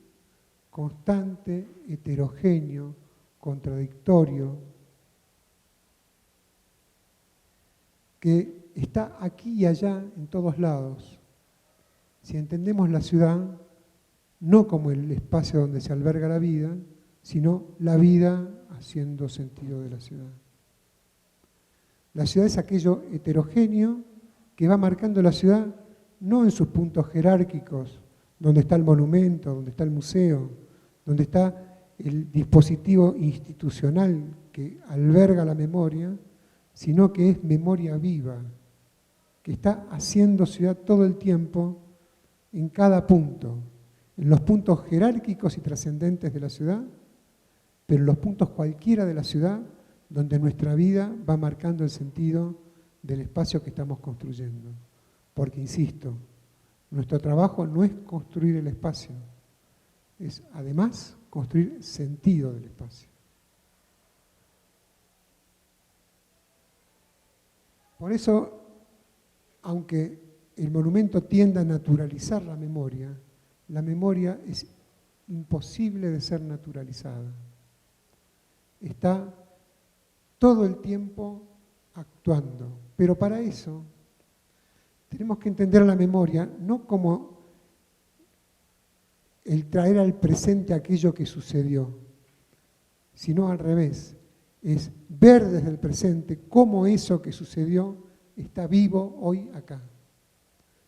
constante, heterogéneo, contradictorio, que está aquí y allá en todos lados. Si entendemos la ciudad no como el espacio donde se alberga la vida, sino la vida haciendo sentido de la ciudad. La ciudad es aquello heterogéneo que va marcando la ciudad no en sus puntos jerárquicos, donde está el monumento, donde está el museo, donde está el dispositivo institucional que alberga la memoria, sino que es memoria viva, que está haciendo ciudad todo el tiempo en cada punto, en los puntos jerárquicos y trascendentes de la ciudad, pero en los puntos cualquiera de la ciudad donde nuestra vida va marcando el sentido del espacio que estamos construyendo. Porque, insisto, nuestro trabajo no es construir el espacio, es además construir sentido del espacio. Por eso, aunque el monumento tienda a naturalizar la memoria es imposible de ser naturalizada. Está todo el tiempo actuando, pero para eso tenemos que entender la memoria no como el traer al presente aquello que sucedió, sino al revés, es ver desde el presente cómo eso que sucedió está vivo hoy acá.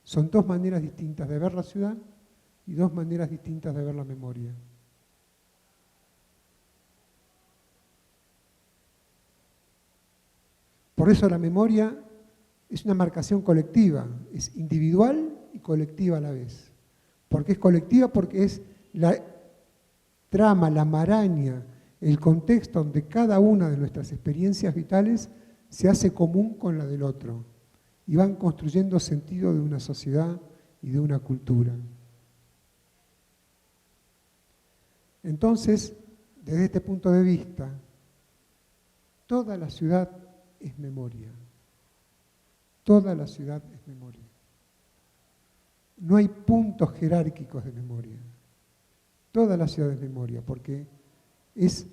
Son dos maneras distintas de ver la ciudad y dos maneras distintas de ver la memoria. Por eso la memoria es una marcación colectiva, es individual y colectiva a la vez. ¿Por qué es colectiva? Porque es la trama, la maraña, el contexto donde cada una de nuestras experiencias vitales se hace común con la del otro y van construyendo sentido de una sociedad y de una cultura. Entonces, desde este punto de vista, toda la ciudad es memoria. Toda la ciudad es memoria. No hay puntos jerárquicos de memoria. Toda la ciudad es memoria, porque es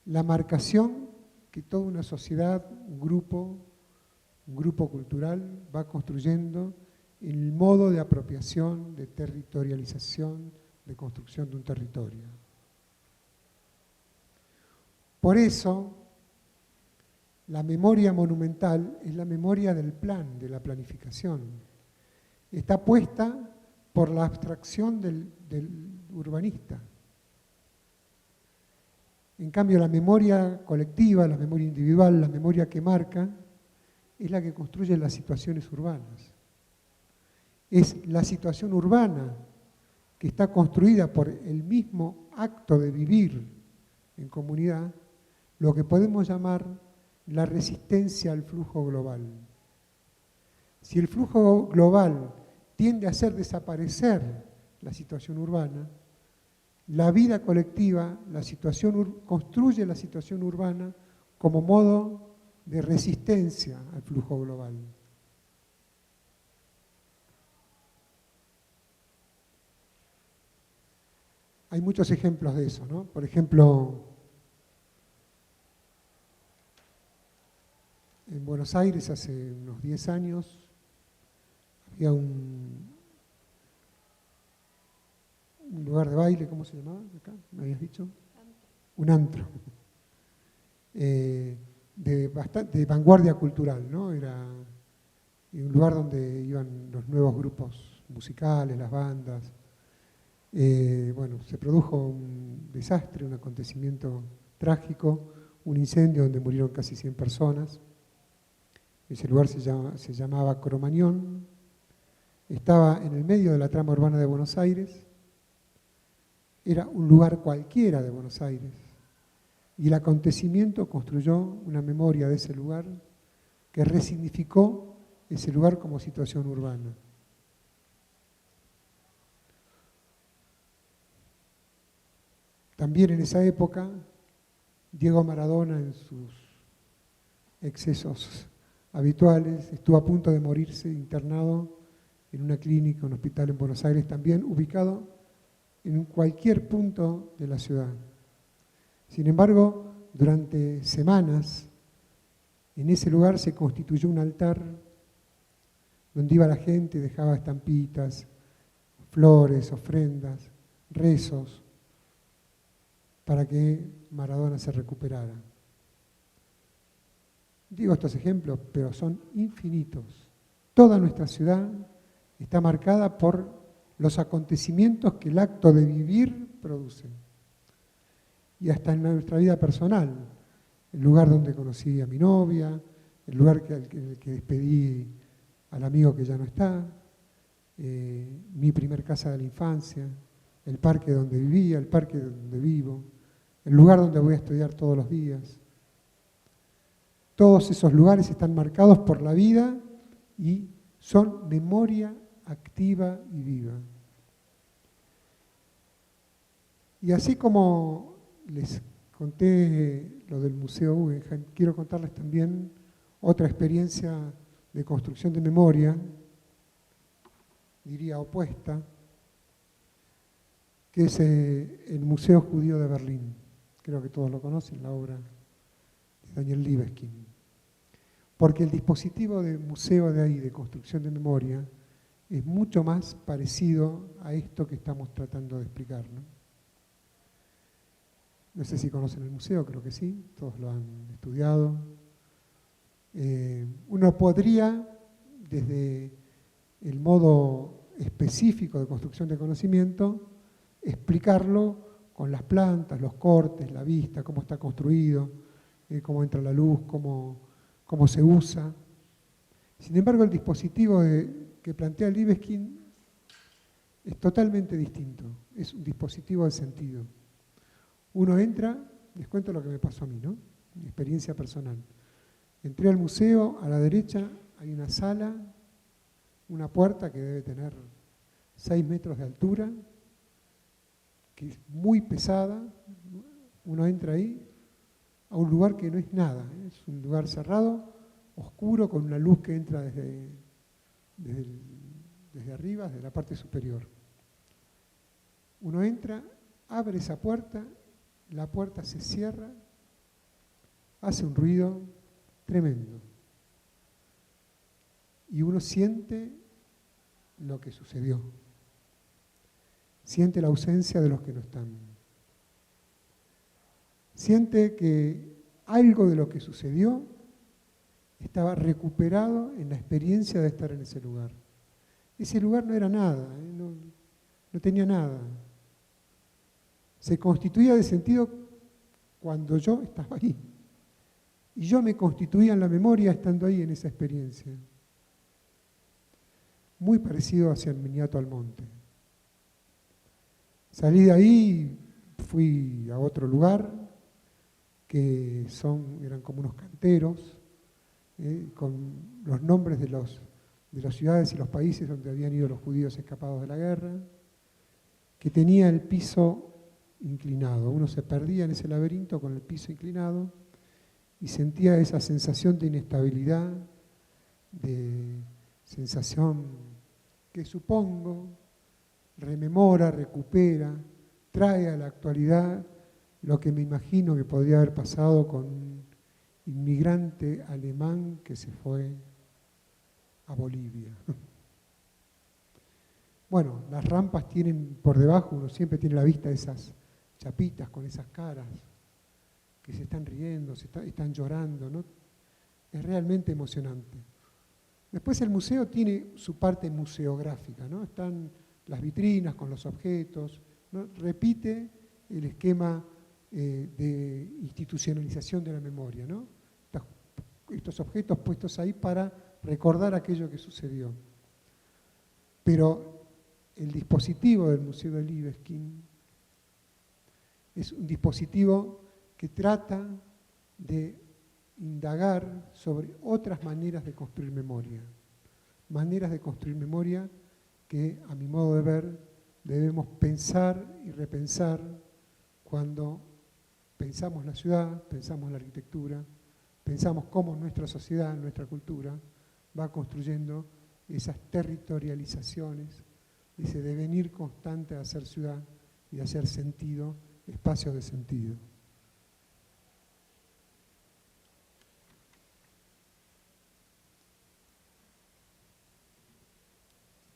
la marcación que toda una sociedad, un grupo cultural va construyendo en el modo de apropiación, de territorialización, de construcción de un territorio. Por eso, la memoria monumental es la memoria del plan, de la planificación. Está puesta por la abstracción del urbanista. En cambio, la memoria colectiva, la memoria individual, la memoria que marca, es la que construye las situaciones urbanas. Es la situación urbana que está construida por el mismo acto de vivir en comunidad, lo que podemos llamar la resistencia al flujo global. Si el flujo global tiende a hacer desaparecer la situación urbana, la vida colectiva, construye la situación urbana como modo de resistencia al flujo global. Hay muchos ejemplos de eso, ¿no? Por ejemplo, en Buenos Aires hace unos 10 años había un lugar de baile, ¿cómo se llamaba acá? ¿Me habías dicho? Un antro. De vanguardia cultural, ¿no? Era un lugar donde iban los nuevos grupos musicales, las bandas. Bueno, se produjo un desastre, un acontecimiento trágico, un incendio donde murieron casi 100 personas. Ese lugar se llamaba Cromañón, estaba en el medio de la trama urbana de Buenos Aires, era un lugar cualquiera de Buenos Aires, y el acontecimiento construyó una memoria de ese lugar que resignificó ese lugar como situación urbana. También en esa época, Diego Maradona, en sus excesos habituales, estuvo a punto de morirse internado en una clínica, un hospital en Buenos Aires, también ubicado en cualquier punto de la ciudad. Sin embargo, durante semanas, en ese lugar se constituyó un altar donde iba la gente, dejaba estampitas, flores, ofrendas, rezos, para que Maradona se recuperara. Digo estos ejemplos, pero son infinitos. Toda nuestra ciudad está marcada por los acontecimientos que el acto de vivir produce. Y hasta en nuestra vida personal, el lugar donde conocí a mi novia, el lugar en el que despedí al amigo que ya no está, mi primer casa de la infancia, el parque donde vivía, el parque donde vivo, el lugar donde voy a estudiar todos los días. Todos esos lugares están marcados por la vida y son memoria activa y viva. Y así como les conté lo del Museo Guggenheim, quiero contarles también otra experiencia de construcción de memoria, diría opuesta, que es el Museo Judío de Berlín. Creo que todos lo conocen, la obra de Daniel Libeskind. Porque el dispositivo de museo de ahí, de construcción de memoria, es mucho más parecido a esto que estamos tratando de explicar, ¿no? No sé si conocen el museo, creo que sí, todos lo han estudiado. Uno podría, desde el modo específico de construcción de conocimiento, explicarlo con las plantas, los cortes, la vista, cómo está construido, cómo entra la luz, cómo se usa. Sin embargo, el dispositivo que plantea Libeskind es totalmente distinto. Es un dispositivo de sentido. Uno entra, les cuento lo que me pasó a mí, ¿no? Mi experiencia personal. Entré al museo, a la derecha hay una sala, una puerta que debe tener 6 metros de altura, que es muy pesada. Uno entra ahí a un lugar que no es nada, ¿eh? Es un lugar cerrado, oscuro, con una luz que entra desde arriba, desde la parte superior. Uno entra, abre esa puerta, la puerta se cierra, hace un ruido tremendo. Y uno siente lo que sucedió. Siente la ausencia de los que no están. Siente que algo de lo que sucedió estaba recuperado en la experiencia de estar en ese lugar. Ese lugar no era nada, no tenía nada. Se constituía de sentido cuando yo estaba ahí. Y yo me constituía en la memoria estando ahí en esa experiencia. Muy parecido hacia el Miniato al Monte. Salí de ahí, fui a otro lugar, que eran como unos canteros, con los nombres de las ciudades y los países donde habían ido los judíos escapados de la guerra, que tenía el piso inclinado. Uno se perdía en ese laberinto con el piso inclinado y sentía esa sensación de inestabilidad, de sensación que supongo rememora, recupera, trae a la actualidad lo que me imagino que podría haber pasado con un inmigrante alemán que se fue a Bolivia. Bueno, las rampas tienen por debajo, uno siempre tiene la vista de esas chapitas con esas caras que se están riendo, están llorando, ¿no? Es realmente emocionante. Después el museo tiene su parte museográfica, ¿no? Están las vitrinas con los objetos, ¿no? Repite el esquema de institucionalización de la memoria, ¿no? Estos objetos puestos ahí para recordar aquello que sucedió. Pero el dispositivo del Museo de Libeskind es un dispositivo que trata de indagar sobre otras maneras de construir memoria. Maneras de construir memoria que, a mi modo de ver, debemos pensar y repensar cuando pensamos la ciudad, pensamos la arquitectura, pensamos cómo nuestra sociedad, nuestra cultura, va construyendo esas territorializaciones, ese devenir constante de hacer ciudad y de hacer sentido, espacios de sentido.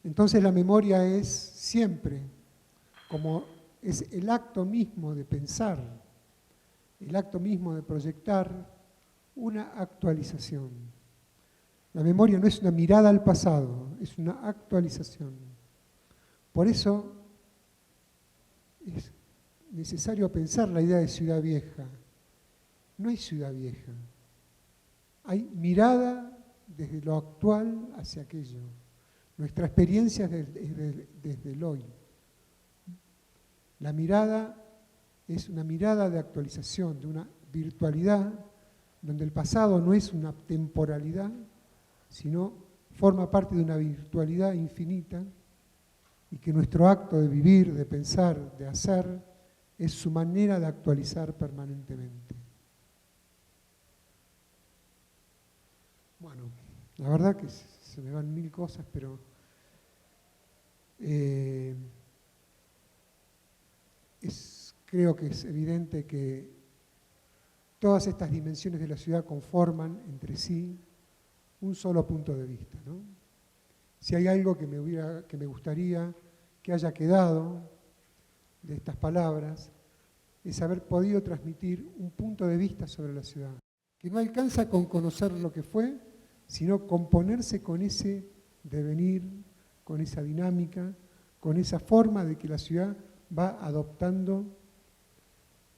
Entonces la memoria es siempre, como es el acto mismo de pensar, el acto mismo de proyectar, una actualización. La memoria no es una mirada al pasado, es una actualización. Por eso es necesario pensar la idea de ciudad vieja. No hay ciudad vieja, hay mirada desde lo actual hacia aquello. Nuestra experiencia es desde el hoy. La mirada es una mirada de actualización, de una virtualidad, donde el pasado no es una temporalidad, sino forma parte de una virtualidad infinita, y que nuestro acto de vivir, de pensar, de hacer, es su manera de actualizar permanentemente. Bueno, la verdad que se me van mil cosas, pero creo que es evidente que todas estas dimensiones de la ciudad conforman entre sí un solo punto de vista, ¿no? Si hay algo que me gustaría que haya quedado de estas palabras, es haber podido transmitir un punto de vista sobre la ciudad, que no alcanza con conocer lo que fue, sino componerse con ese devenir, con esa dinámica, con esa forma de que la ciudad va adoptando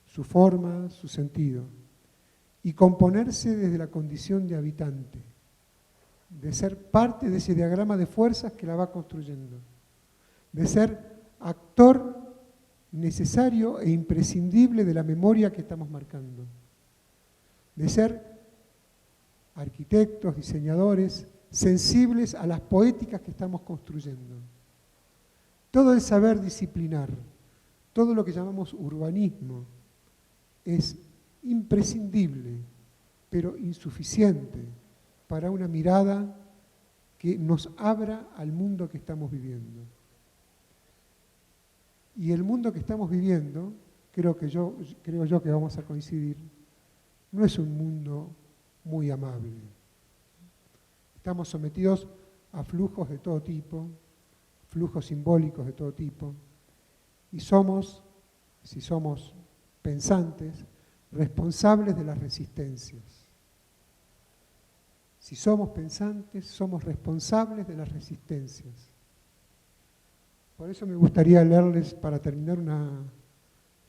su forma, su sentido, y componerse desde la condición de habitante, de ser parte de ese diagrama de fuerzas que la va construyendo, de ser actor necesario e imprescindible de la memoria que estamos marcando, de ser arquitectos, diseñadores, sensibles a las poéticas que estamos construyendo. Todo el saber disciplinar, todo lo que llamamos urbanismo, es imprescindible, pero insuficiente para una mirada que nos abra al mundo que estamos viviendo. Y el mundo que estamos viviendo, creo yo que vamos a coincidir, no es un mundo muy amable. Estamos sometidos a flujos de todo tipo, flujos simbólicos de todo tipo, y somos, si somos pensantes, responsables de las resistencias. Si somos pensantes, somos responsables de las resistencias. Por eso me gustaría leerles, para terminar, una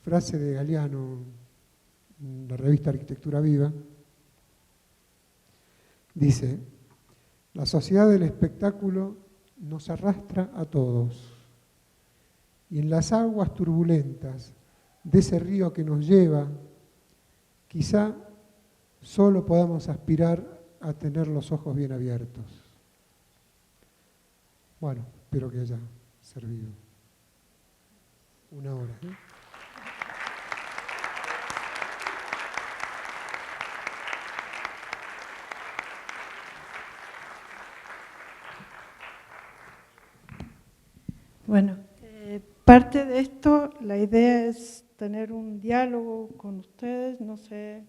frase de Galeano, en la revista Arquitectura Viva. Dice: la sociedad del espectáculo nos arrastra a todos, y en las aguas turbulentas de ese río que nos lleva, quizá solo podamos aspirar a tener los ojos bien abiertos. Bueno, espero que haya servido. Una hora, ¿eh? Bueno, parte de esto, la idea es tener un diálogo con ustedes, no sé.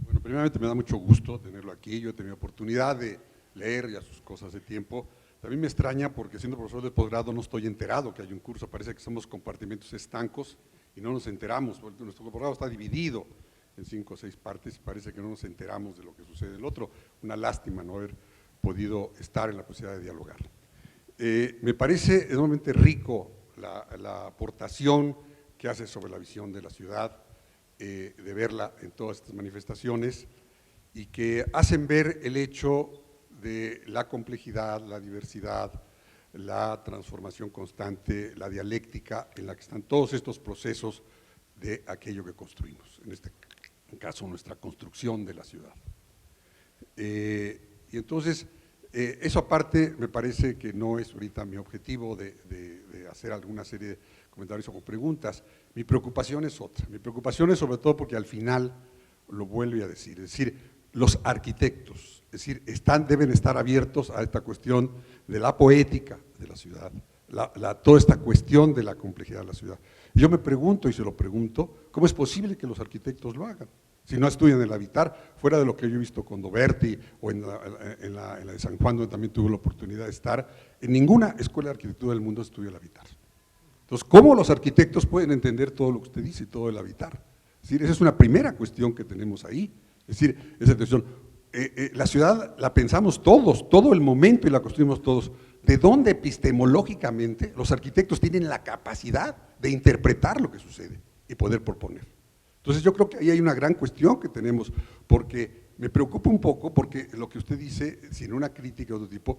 Bueno, primeramente me da mucho gusto tenerlo aquí. Yo he tenido oportunidad de leer ya sus cosas de tiempo. También me extraña porque siendo profesor de posgrado no estoy enterado que hay un curso. Parece que somos compartimentos estancos y no nos enteramos. Nuestro posgrado está dividido en 5 o 6 partes y parece que no nos enteramos de lo que sucede en el otro. Una lástima no haber podido estar en la posibilidad de dialogar. Me parece enormemente rico la aportación que hace sobre la visión de la ciudad, de verla en todas estas manifestaciones, y que hacen ver el hecho de la complejidad, la diversidad, la transformación constante, la dialéctica en la que están todos estos procesos de aquello que construimos, en este caso nuestra construcción de la ciudad. Y entonces, eso aparte me parece que no es ahorita mi objetivo de hacer alguna serie de comentarios o preguntas. Mi preocupación es otra. Mi preocupación es sobre todo porque al final lo vuelvo a decir, es decir, los arquitectos, es decir, deben estar abiertos a esta cuestión de la poética de la ciudad, toda esta cuestión de la complejidad de la ciudad. Y yo me pregunto, y se lo pregunto, ¿cómo es posible que los arquitectos lo hagan? Si no estudian el habitar, fuera de lo que yo he visto con Doberti o en la de San Juan, donde también tuve la oportunidad de estar, en ninguna escuela de arquitectura del mundo estudia el habitar. Entonces, ¿cómo los arquitectos pueden entender todo lo que usted dice y todo el habitar? Es decir, esa es una primera cuestión que tenemos ahí. Es decir, esa cuestión, la ciudad la pensamos todos, todo el momento, y la construimos todos de dónde epistemológicamente los arquitectos tienen la capacidad de interpretar lo que sucede y poder proponer. Entonces yo creo que ahí hay una gran cuestión que tenemos, porque me preocupa un poco, porque lo que usted dice, sin una crítica de otro tipo,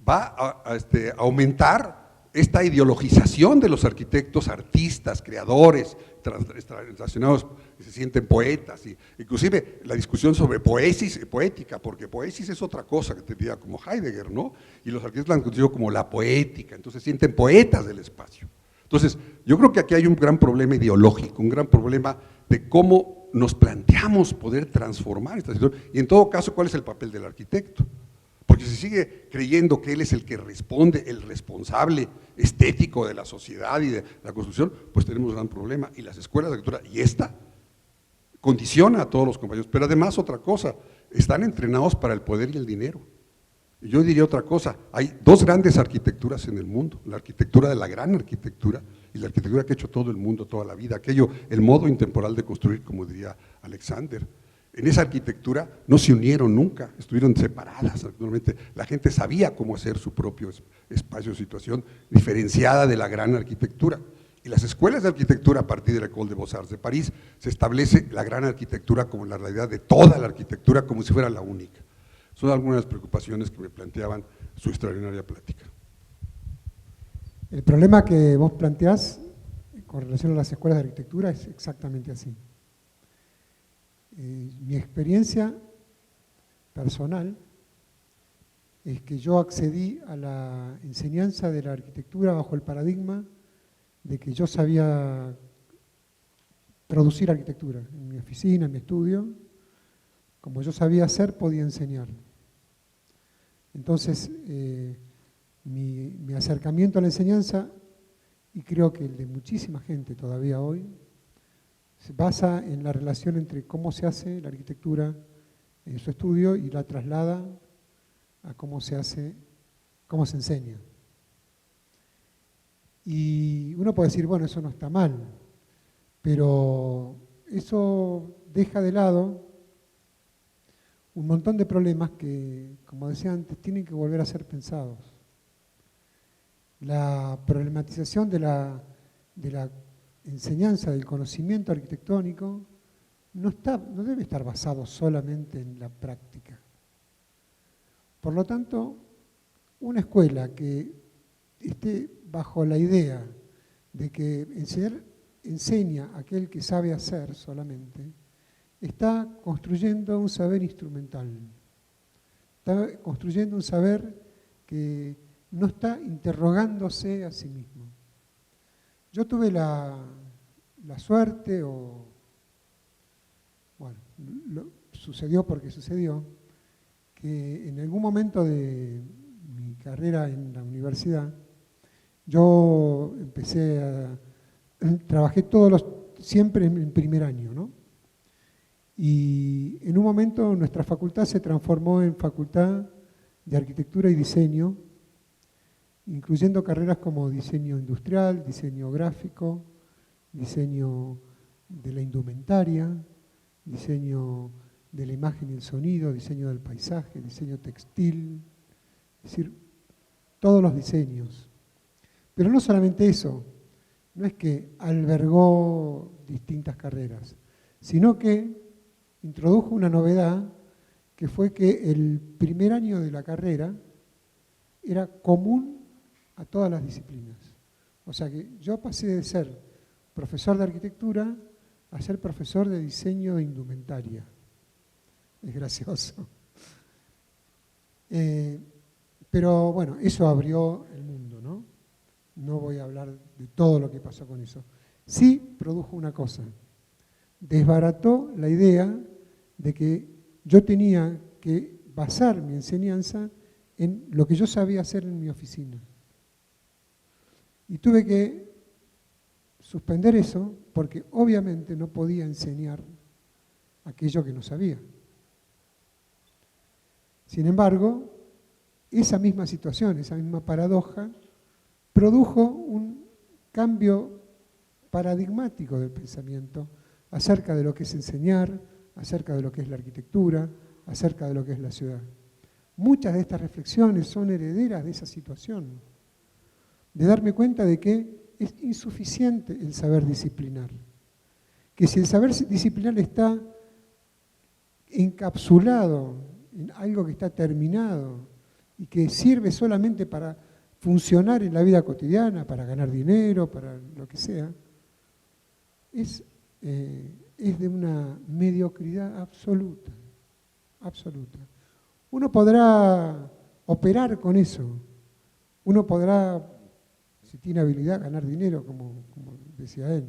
va a aumentar esta ideologización de los arquitectos, artistas, creadores, relacionados, se sienten poetas, y inclusive la discusión sobre poesis y poética, porque poesis es otra cosa que tendría como Heidegger, ¿no? Y los arquitectos la han conocido como la poética, entonces se sienten poetas del espacio. Entonces, yo creo que aquí hay un gran problema ideológico, un gran problema de cómo nos planteamos poder transformar esta situación, y en todo caso, ¿cuál es el papel del arquitecto? Porque si sigue creyendo que él es el que responde, el responsable estético de la sociedad y de la construcción, pues tenemos un gran problema. Y las escuelas de arquitectura, y esta, condiciona a todos los compañeros. Pero además otra cosa, están entrenados para el poder y el dinero. Y yo diría otra cosa, hay dos grandes arquitecturas en el mundo, la arquitectura de la gran arquitectura y la arquitectura que ha hecho todo el mundo toda la vida, aquello, el modo intemporal de construir, como diría Alexander. En esa arquitectura no se unieron nunca, estuvieron separadas. Normalmente la gente sabía cómo hacer su propio espacio de situación, diferenciada de la gran arquitectura. Y las escuelas de arquitectura, a partir de la École des Beaux-Arts de París, se establece la gran arquitectura como la realidad de toda la arquitectura, como si fuera la única. Son algunas de las preocupaciones que me planteaban su extraordinaria plática. El problema que vos planteás con relación a las escuelas de arquitectura es exactamente así. Mi experiencia personal es que yo accedí a la enseñanza de la arquitectura bajo el paradigma de que yo sabía producir arquitectura. En mi oficina, en mi estudio, como yo sabía hacer, podía enseñar. Entonces, mi acercamiento a la enseñanza, y creo que el de muchísima gente todavía hoy, se basa en la relación entre cómo se hace la arquitectura en su estudio y la traslada a cómo se hace, cómo se enseña. Y uno puede decir, bueno, eso no está mal, pero eso deja de lado un montón de problemas que, como decía antes, tienen que volver a ser pensados. La problematización de la enseñanza del conocimiento arquitectónico no debe estar basado solamente en la práctica. Por lo tanto, una escuela que esté bajo la idea de que enseña a aquel que sabe hacer solamente, está construyendo un saber instrumental, está construyendo un saber que no está interrogándose a sí mismo. Yo tuve la suerte, sucedió porque sucedió, que en algún momento de mi carrera en la universidad, yo trabajé siempre en primer año, ¿no? Y en un momento nuestra facultad se transformó en Facultad de Arquitectura y Diseño, incluyendo carreras como diseño industrial, diseño gráfico, diseño de la indumentaria, diseño de la imagen y el sonido, diseño del paisaje, diseño textil, es decir, todos los diseños. Pero no solamente eso, no es que albergó distintas carreras, sino que introdujo una novedad que fue que el primer año de la carrera era común a todas las disciplinas. O sea que yo pasé de ser profesor de arquitectura a ser profesor de diseño de indumentaria. Es gracioso. Pero bueno, eso abrió el mundo, ¿no? No voy a hablar de todo lo que pasó con eso. Sí produjo una cosa, desbarató la idea de que yo tenía que basar mi enseñanza en lo que yo sabía hacer en mi oficina. Y tuve que suspender eso porque obviamente no podía enseñar aquello que no sabía. Sin embargo, esa misma situación, esa misma paradoja, produjo un cambio paradigmático del pensamiento acerca de lo que es enseñar, acerca de lo que es la arquitectura, acerca de lo que es la ciudad. muchas de estas reflexiones son herederas de esa situación, de darme cuenta de que es insuficiente el saber disciplinar, que si el saber disciplinar está encapsulado en algo que está terminado y que sirve solamente para funcionar en la vida cotidiana, para ganar dinero, para lo que sea, es de una mediocridad absoluta, absoluta. Uno podrá operar con eso, uno podrá, si tiene habilidad, ganar dinero, como decía él,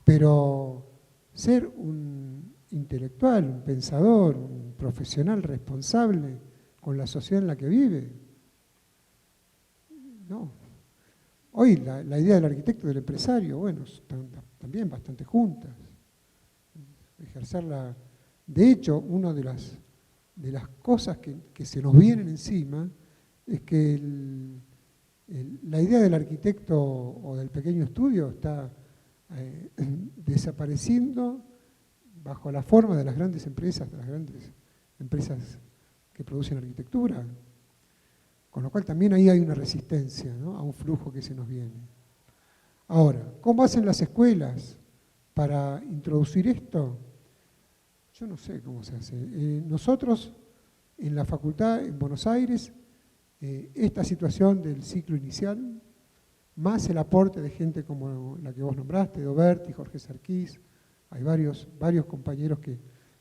pero ser un intelectual, un pensador, un profesional responsable con la sociedad en la que vive, no. Hoy la idea del arquitecto y del empresario, bueno, están también bastante juntas. Ejercerla. De hecho, una de las cosas que se nos vienen encima es que la idea del arquitecto o del pequeño estudio está desapareciendo bajo la forma de las grandes empresas que producen arquitectura. Con lo cual también ahí hay una resistencia, ¿no?, a un flujo que se nos viene. Ahora, ¿cómo hacen las escuelas para introducir esto? Yo no sé cómo se hace. Nosotros, en la facultad, en Buenos Aires, esta situación del ciclo inicial, más el aporte de gente como la que vos nombraste, Doberti, Jorge Sarquís, hay varios compañeros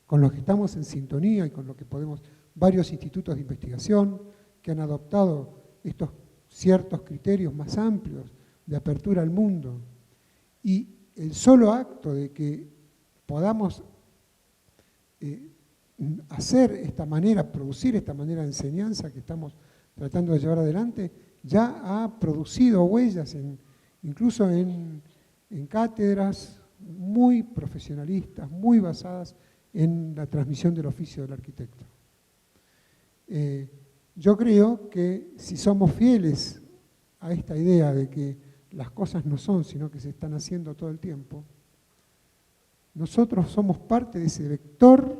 con los que estamos en sintonía y con los que podemos, varios institutos de investigación que han adoptado estos ciertos criterios más amplios de apertura al mundo. Y el solo acto de que podamos hacer esta manera, producir esta manera de enseñanza que estamos tratando de llevar adelante, ya ha producido huellas incluso en cátedras muy profesionalistas, muy basadas en la transmisión del oficio del arquitecto. Yo creo que si somos fieles a esta idea de que las cosas no son, sino que se están haciendo todo el tiempo, nosotros somos parte de ese vector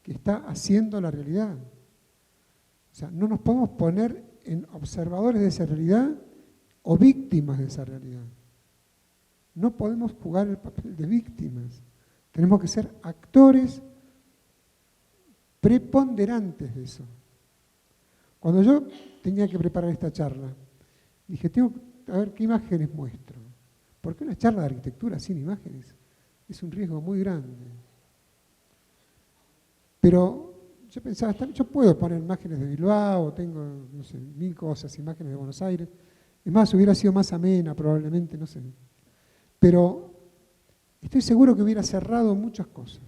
que está haciendo la realidad. O sea, no nos podemos poner en observadores de esa realidad o víctimas de esa realidad. No podemos jugar el papel de víctimas. Tenemos que ser actores preponderantes de eso. Cuando yo tenía que preparar esta charla, dije, tengo que ver qué imágenes muestro. Porque una charla de arquitectura sin imágenes es un riesgo muy grande. Pero yo pensaba, yo puedo poner imágenes de Bilbao, tengo, no sé, 1000 cosas, imágenes de Buenos Aires. Es más, hubiera sido más amena probablemente, no sé. Pero estoy seguro que hubiera cerrado muchas cosas.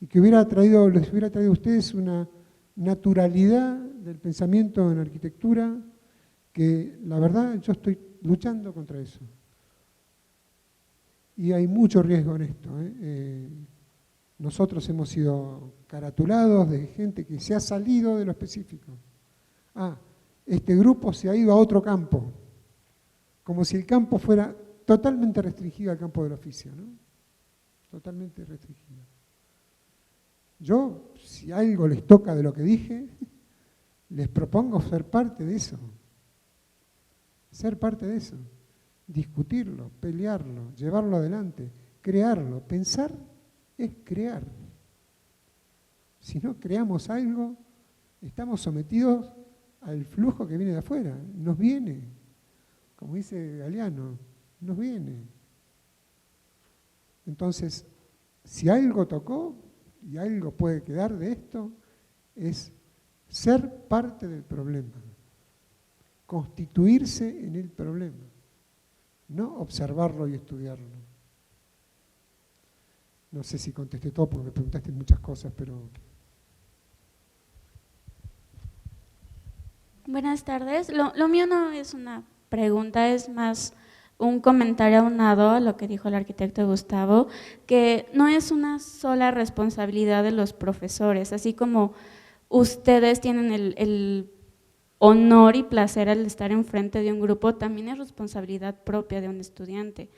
Y que les hubiera traído a ustedes una naturalidad del pensamiento en arquitectura que, la verdad, yo estoy luchando contra eso. Y hay mucho riesgo en esto. Nosotros hemos sido caratulados de gente que se ha salido de lo específico. Este grupo se ha ido a otro campo, como si el campo fuera totalmente restringido al campo del oficio, ¿no? Totalmente restringido. Yo, si algo les toca de lo que dije, les propongo ser parte de eso. Ser parte de eso. Discutirlo, pelearlo, llevarlo adelante, crearlo. Pensar es crear. Si no creamos algo, estamos sometidos al flujo que viene de afuera. Nos viene, como dice Galeano, nos viene. Entonces, si algo tocó y algo puede quedar de esto, es ser parte del problema, constituirse en el problema, no observarlo y estudiarlo. No sé si contesté todo porque me preguntaste muchas cosas, pero... Buenas tardes. Lo mío no es una pregunta, es más un comentario aunado a lo que dijo el arquitecto Gustavo, que no es una sola responsabilidad de los profesores, así como ustedes tienen el honor y placer al estar enfrente de un grupo, también es responsabilidad propia de un estudiante.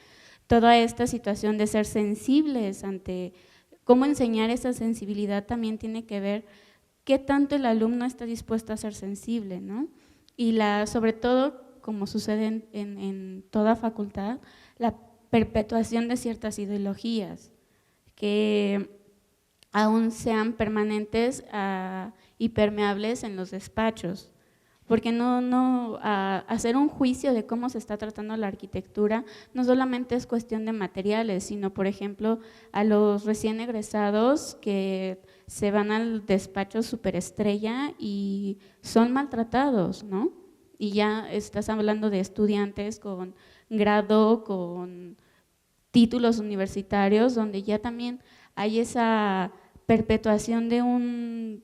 Toda esta situación de ser sensibles ante cómo enseñar esa sensibilidad también tiene que ver qué tanto el alumno está dispuesto a ser sensible, ¿no? Y sobre todo, como sucede en toda facultad, la perpetuación de ciertas ideologías que aún sean permanentes y permeables en los despachos. Porque hacer un juicio de cómo se está tratando la arquitectura no solamente es cuestión de materiales, sino, por ejemplo, a los recién egresados que se van al despacho superestrella y son maltratados, ¿no? Y ya estás hablando de estudiantes con grado, con títulos universitarios, donde ya también hay esa perpetuación de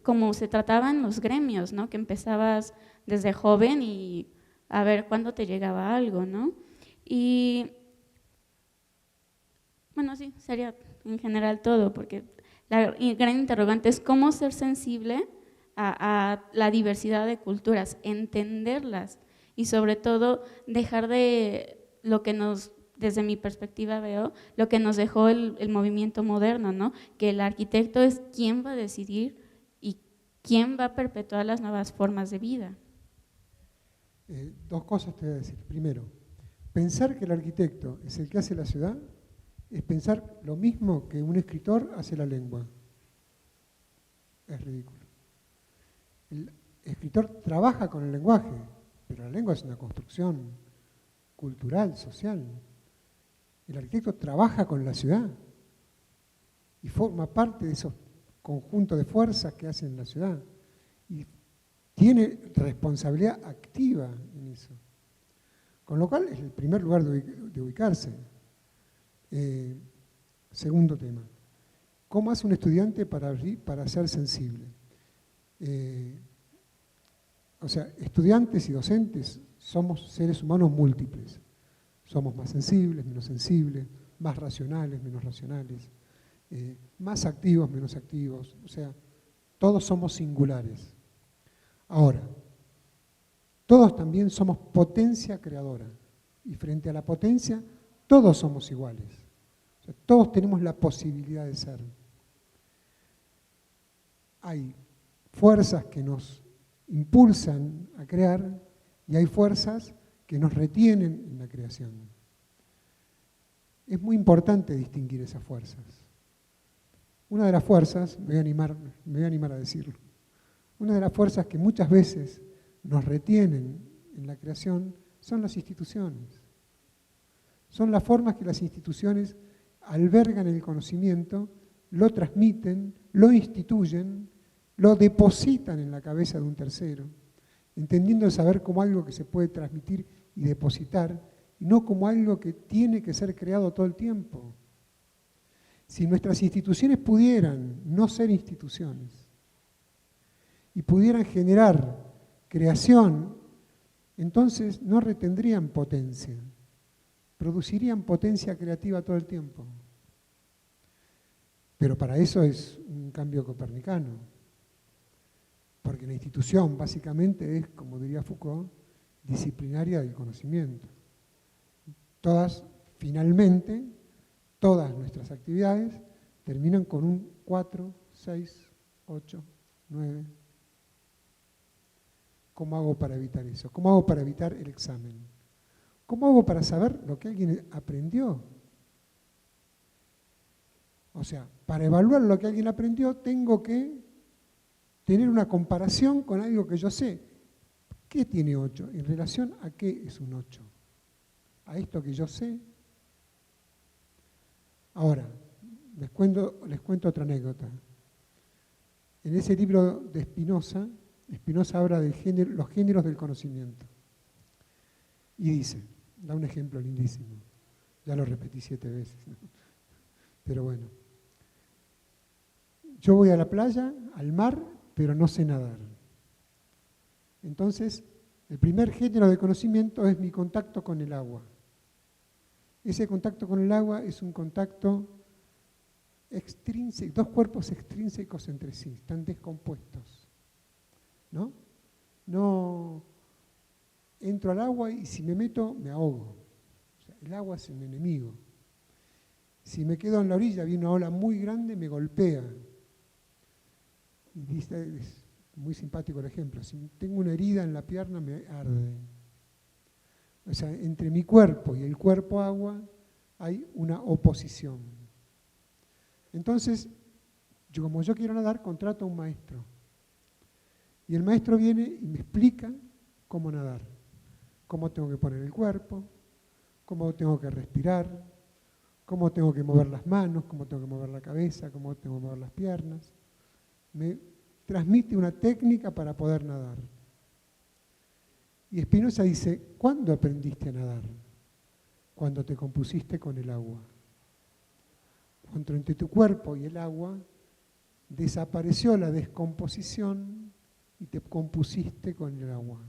cómo se trataban los gremios, ¿no? Que empezabas desde joven y a ver cuándo te llegaba algo, ¿no? Y bueno, sí, sería en general todo, porque la gran interrogante es cómo ser sensible a la diversidad de culturas, entenderlas y sobre todo dejar de lo que desde mi perspectiva veo, lo que nos dejó el movimiento moderno, ¿no? Que el arquitecto es quien va a decidir y quién va a perpetuar las nuevas formas de vida. Dos cosas te voy a decir. Primero, pensar que el arquitecto es el que hace la ciudad es pensar lo mismo que un escritor hace la lengua. Es ridículo. El escritor trabaja con el lenguaje, pero la lengua es una construcción cultural, social. El arquitecto trabaja con la ciudad y forma parte de esos conjuntos de fuerzas que hacen la ciudad y tiene responsabilidad activa en eso. Con lo cual es el primer lugar de ubicarse. Segundo tema, ¿cómo hace un estudiante para ser sensible? O sea, estudiantes y docentes somos seres humanos múltiples. Somos más sensibles, menos sensibles, más racionales, menos racionales, más activos, menos activos. O sea, todos somos singulares. Ahora, todos también somos potencia creadora. Y frente a la potencia, todos somos iguales. O sea, todos tenemos la posibilidad de ser. Hay fuerzas que nos impulsan a crear y hay fuerzas que nos retienen en la creación. Es muy importante distinguir esas fuerzas. Una de las fuerzas, me voy a animar a decirlo, una de las fuerzas que muchas veces nos retienen en la creación son las instituciones. Son las formas que las instituciones albergan el conocimiento, lo transmiten, lo instituyen, lo depositan en la cabeza de un tercero, entendiendo el saber como algo que se puede transmitir y depositar, y no como algo que tiene que ser creado todo el tiempo. Si nuestras instituciones pudieran no ser instituciones y pudieran generar creación, entonces no retendrían potencia, producirían potencia creativa todo el tiempo. Pero para eso es un cambio copernicano, porque la institución básicamente es, como diría Foucault, disciplinaria del conocimiento. Finalmente, todas nuestras actividades terminan con un 4, 6, 8, 9. ¿Cómo hago para evitar eso? ¿Cómo hago para evitar el examen? ¿Cómo hago para saber lo que alguien aprendió? O sea, para evaluar lo que alguien aprendió, tengo que tener una comparación con algo que yo sé. ¿Qué tiene 8? ¿En relación a qué es un 8? ¿A esto que yo sé? Ahora, les cuento otra anécdota. En ese libro de Spinoza habla de los géneros del conocimiento. Y dice, da un ejemplo lindísimo. Ya lo repetí 7 veces, ¿no? Pero bueno. Yo voy a la playa, al mar, pero no sé nadar. Entonces, el primer género de conocimiento es mi contacto con el agua. Ese contacto con el agua es un contacto extrínseco, dos cuerpos extrínsecos entre sí, están descompuestos. No entro al agua y si me meto me ahogo. O sea, el agua es un enemigo. Si me quedo en la orilla, viene una ola muy grande, me golpea. y dice, es muy simpático el ejemplo, si tengo una herida en la pierna me arde. O sea, entre mi cuerpo y el cuerpo agua hay una oposición. Entonces, como yo quiero nadar, contrato a un maestro. Y el maestro viene y me explica cómo nadar, cómo tengo que poner el cuerpo, cómo tengo que respirar, cómo tengo que mover las manos, cómo tengo que mover la cabeza, cómo tengo que mover las piernas. Me transmite una técnica para poder nadar. Y Spinoza dice, ¿cuándo aprendiste a nadar? Cuando te compusiste con el agua. Cuando entre tu cuerpo y el agua desapareció la descomposición y te compusiste con el agua.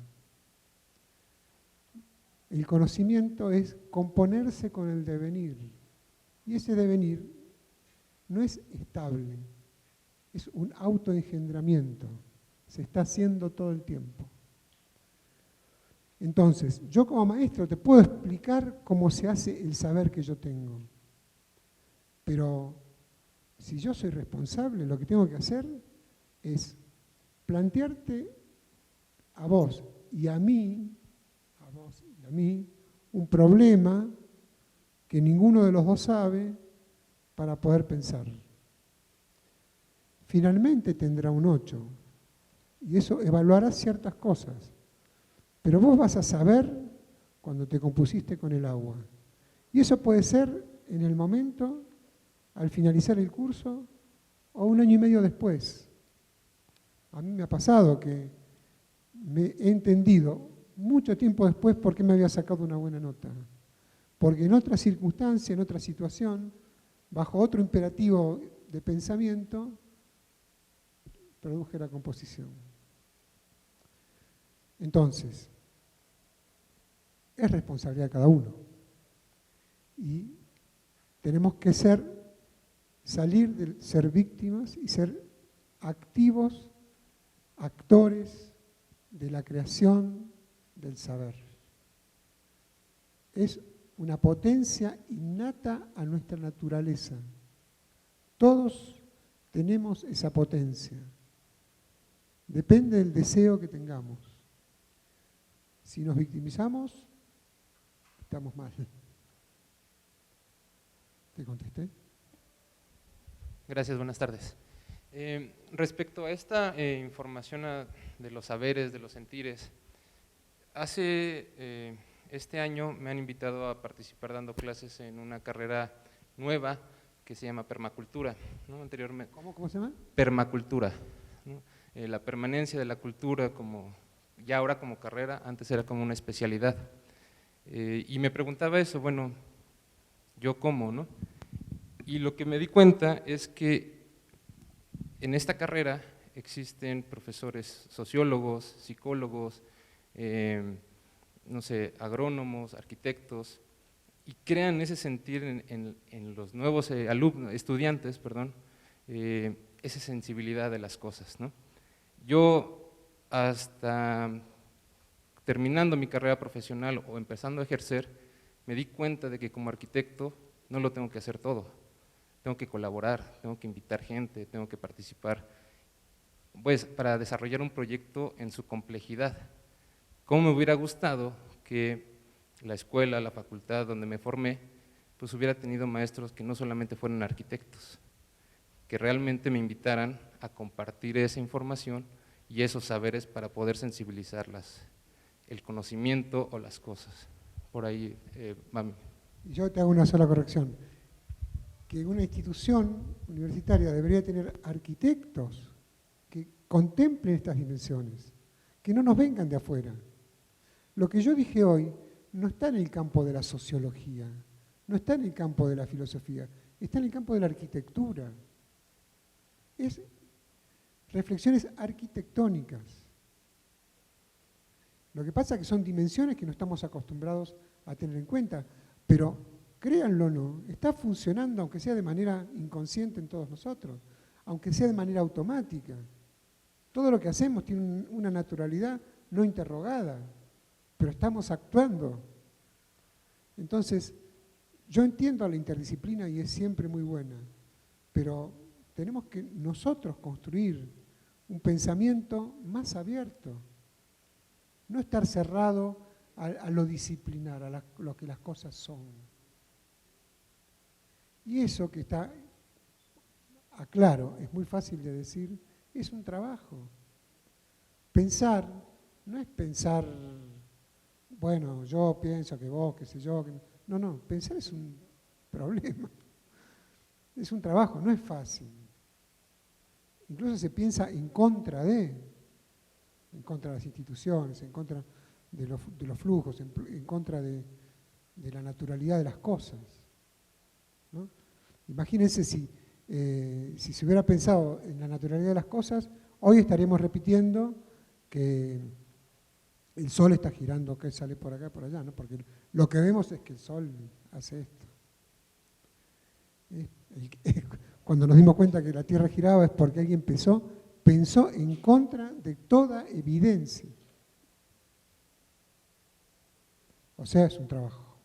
El conocimiento es componerse con el devenir. Y ese devenir no es estable, es un autoengendramiento. Se está haciendo todo el tiempo. Entonces, yo como maestro te puedo explicar cómo se hace el saber que yo tengo. Pero si yo soy responsable, lo que tengo que hacer es plantearte a vos y a mí, un problema que ninguno de los dos sabe para poder pensar. Finalmente tendrá un 8 y eso evaluará ciertas cosas. Pero vos vas a saber cuando te compusiste con el agua. Y eso puede ser en el momento, al finalizar el curso, o 1 año y medio después. A mí me ha pasado que me he entendido mucho tiempo después por qué me había sacado una buena nota. Porque en otra circunstancia, en otra situación, bajo otro imperativo de pensamiento, produje la composición. Entonces, es responsabilidad de cada uno. Y tenemos que salir de ser víctimas y ser activos, actores de la creación del saber. Es una potencia innata a nuestra naturaleza. Todos tenemos esa potencia. Depende del deseo que tengamos. Si nos victimizamos, estamos mal. ¿Te contesté? Gracias, buenas tardes. Respecto a esta información de los saberes, de los sentires, este año me han invitado a participar dando clases en una carrera nueva que se llama permacultura, ¿no? Anteriormente, ¿Cómo se llama? Permacultura, ¿no? La permanencia de la cultura ya ahora como carrera, antes era como una especialidad. Y me preguntaba eso, bueno, ¿yo cómo, no? Y lo que me di cuenta es que en esta carrera existen profesores sociólogos, psicólogos, no sé, agrónomos, arquitectos, y crean ese sentir en los nuevos estudiantes, esa sensibilidad de las cosas, ¿no? Yo hasta terminando mi carrera profesional o empezando a ejercer, me di cuenta de que como arquitecto no lo tengo que hacer todo, tengo que colaborar, tengo que invitar gente, tengo que participar, pues para desarrollar un proyecto en su complejidad. ¿Cómo me hubiera gustado que la escuela, la facultad donde me formé, pues hubiera tenido maestros que no solamente fueran arquitectos, que realmente me invitaran a compartir esa información y esos saberes para poder sensibilizarlas, el conocimiento o las cosas. Por ahí, mami. Yo te hago una sola corrección, que una institución universitaria debería tener arquitectos que contemplen estas dimensiones, que no nos vengan de afuera. Lo que yo dije hoy no está en el campo de la sociología, no está en el campo de la filosofía, está en el campo de la arquitectura. Es reflexiones arquitectónicas. Lo que pasa es que son dimensiones que no estamos acostumbrados a tener en cuenta, pero créanlo o no, está funcionando, aunque sea de manera inconsciente en todos nosotros, aunque sea de manera automática. Todo lo que hacemos tiene una naturalidad no interrogada, pero estamos actuando. Entonces, yo entiendo a la interdisciplina y es siempre muy buena, pero tenemos que nosotros construir un pensamiento más abierto, no estar cerrado a lo disciplinar, a lo que las cosas son. Y eso que está, aclaro, es muy fácil de decir, es un trabajo. Pensar no es pensar, bueno, yo pienso que vos, qué sé yo. No, pensar es un problema. Es un trabajo, no es fácil. Incluso se piensa en contra de las instituciones, en contra de los flujos, en contra de la naturalidad de las cosas, ¿no? Imagínense si se hubiera pensado en la naturalidad de las cosas, hoy estaríamos repitiendo que el sol está girando, que sale por acá y por allá, ¿no? Porque lo que vemos es que el sol hace esto. Cuando nos dimos cuenta que la Tierra giraba es porque alguien pensó en contra de toda evidencia. O sea, es un trabajo.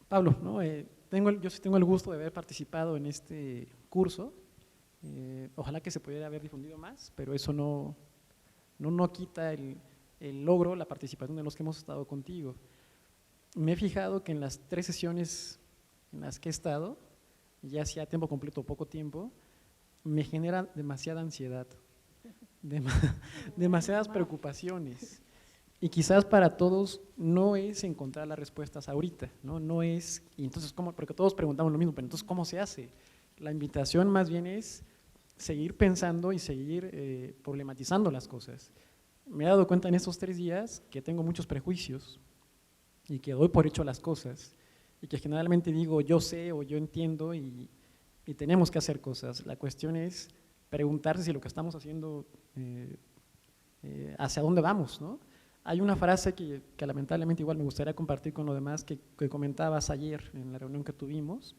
Pablo, ¿no? Yo sí tengo el gusto de haber participado en este curso. Ojalá que se pudiera haber difundido más, pero eso no quita el logro, la participación de los que hemos estado contigo. Me he fijado que en las 3 sesiones en las que he estado, ya sea a tiempo completo o poco tiempo, me genera demasiada ansiedad, demasiadas preocupaciones. Y quizás para todos no es encontrar las respuestas ahorita, no es, y entonces ¿cómo? Porque todos preguntamos lo mismo, pero entonces ¿cómo se hace? La invitación más bien es seguir pensando y seguir problematizando las cosas. Me he dado cuenta en estos 3 días que tengo muchos prejuicios y que doy por hecho las cosas y que generalmente digo yo sé o yo entiendo y tenemos que hacer cosas. La cuestión es preguntarse si lo que estamos haciendo, hacia dónde vamos, ¿no? Hay una frase que lamentablemente igual me gustaría compartir con los demás que comentabas ayer en la reunión que tuvimos.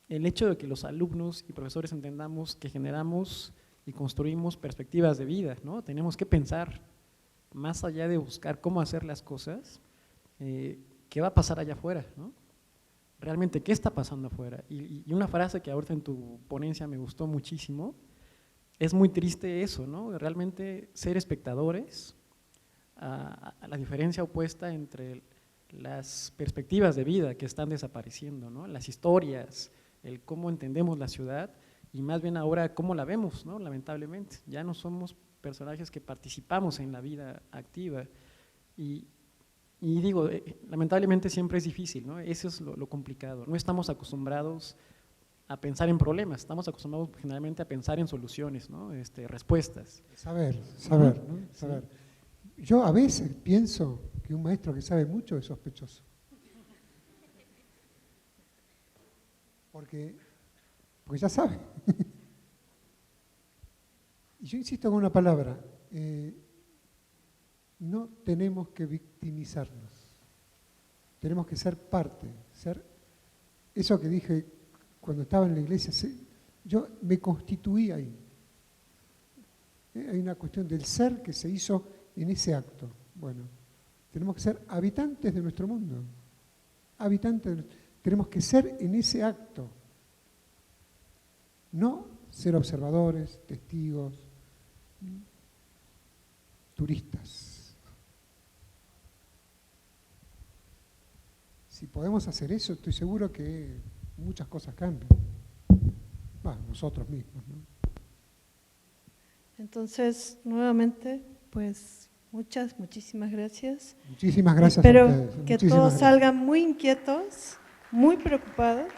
El hecho de que los alumnos y profesores entendamos que generamos y construimos perspectivas de vida, ¿no? Tenemos que pensar, más allá de buscar cómo hacer las cosas, qué va a pasar allá afuera, ¿no? Realmente, ¿qué está pasando afuera? Y una frase que ahorita en tu ponencia me gustó muchísimo, es muy triste eso, ¿no? Realmente ser espectadores, a la diferencia opuesta entre las perspectivas de vida que están desapareciendo, ¿no? Las historias, el cómo entendemos la ciudad y más bien ahora cómo la vemos, ¿no? Lamentablemente, ya no somos personajes que participamos en la vida activa y digo, lamentablemente siempre es difícil, ¿no? Eso es lo complicado, no estamos acostumbrados a pensar en problemas, estamos acostumbrados generalmente a pensar en soluciones, ¿no? Respuestas. Saber, ¿no? Saber. Sí. Yo a veces pienso que un maestro que sabe mucho es sospechoso. Porque ya sabe. Y yo insisto con una palabra, no tenemos que victimizarnos, tenemos que ser parte, ser eso que dije cuando estaba en la iglesia, yo me constituí ahí. Hay una cuestión del ser que se hizo en ese acto. Bueno, tenemos que ser habitantes de nuestro mundo, tenemos que ser en ese acto, no ser observadores, testigos, turistas. Si podemos hacer eso, estoy seguro que muchas cosas cambian. Nosotros mismos, ¿no? Entonces, nuevamente, pues muchísimas gracias. Muchísimas gracias Espero a ustedes. que Muchísimas todos gracias. salgan muy inquietos, muy preocupados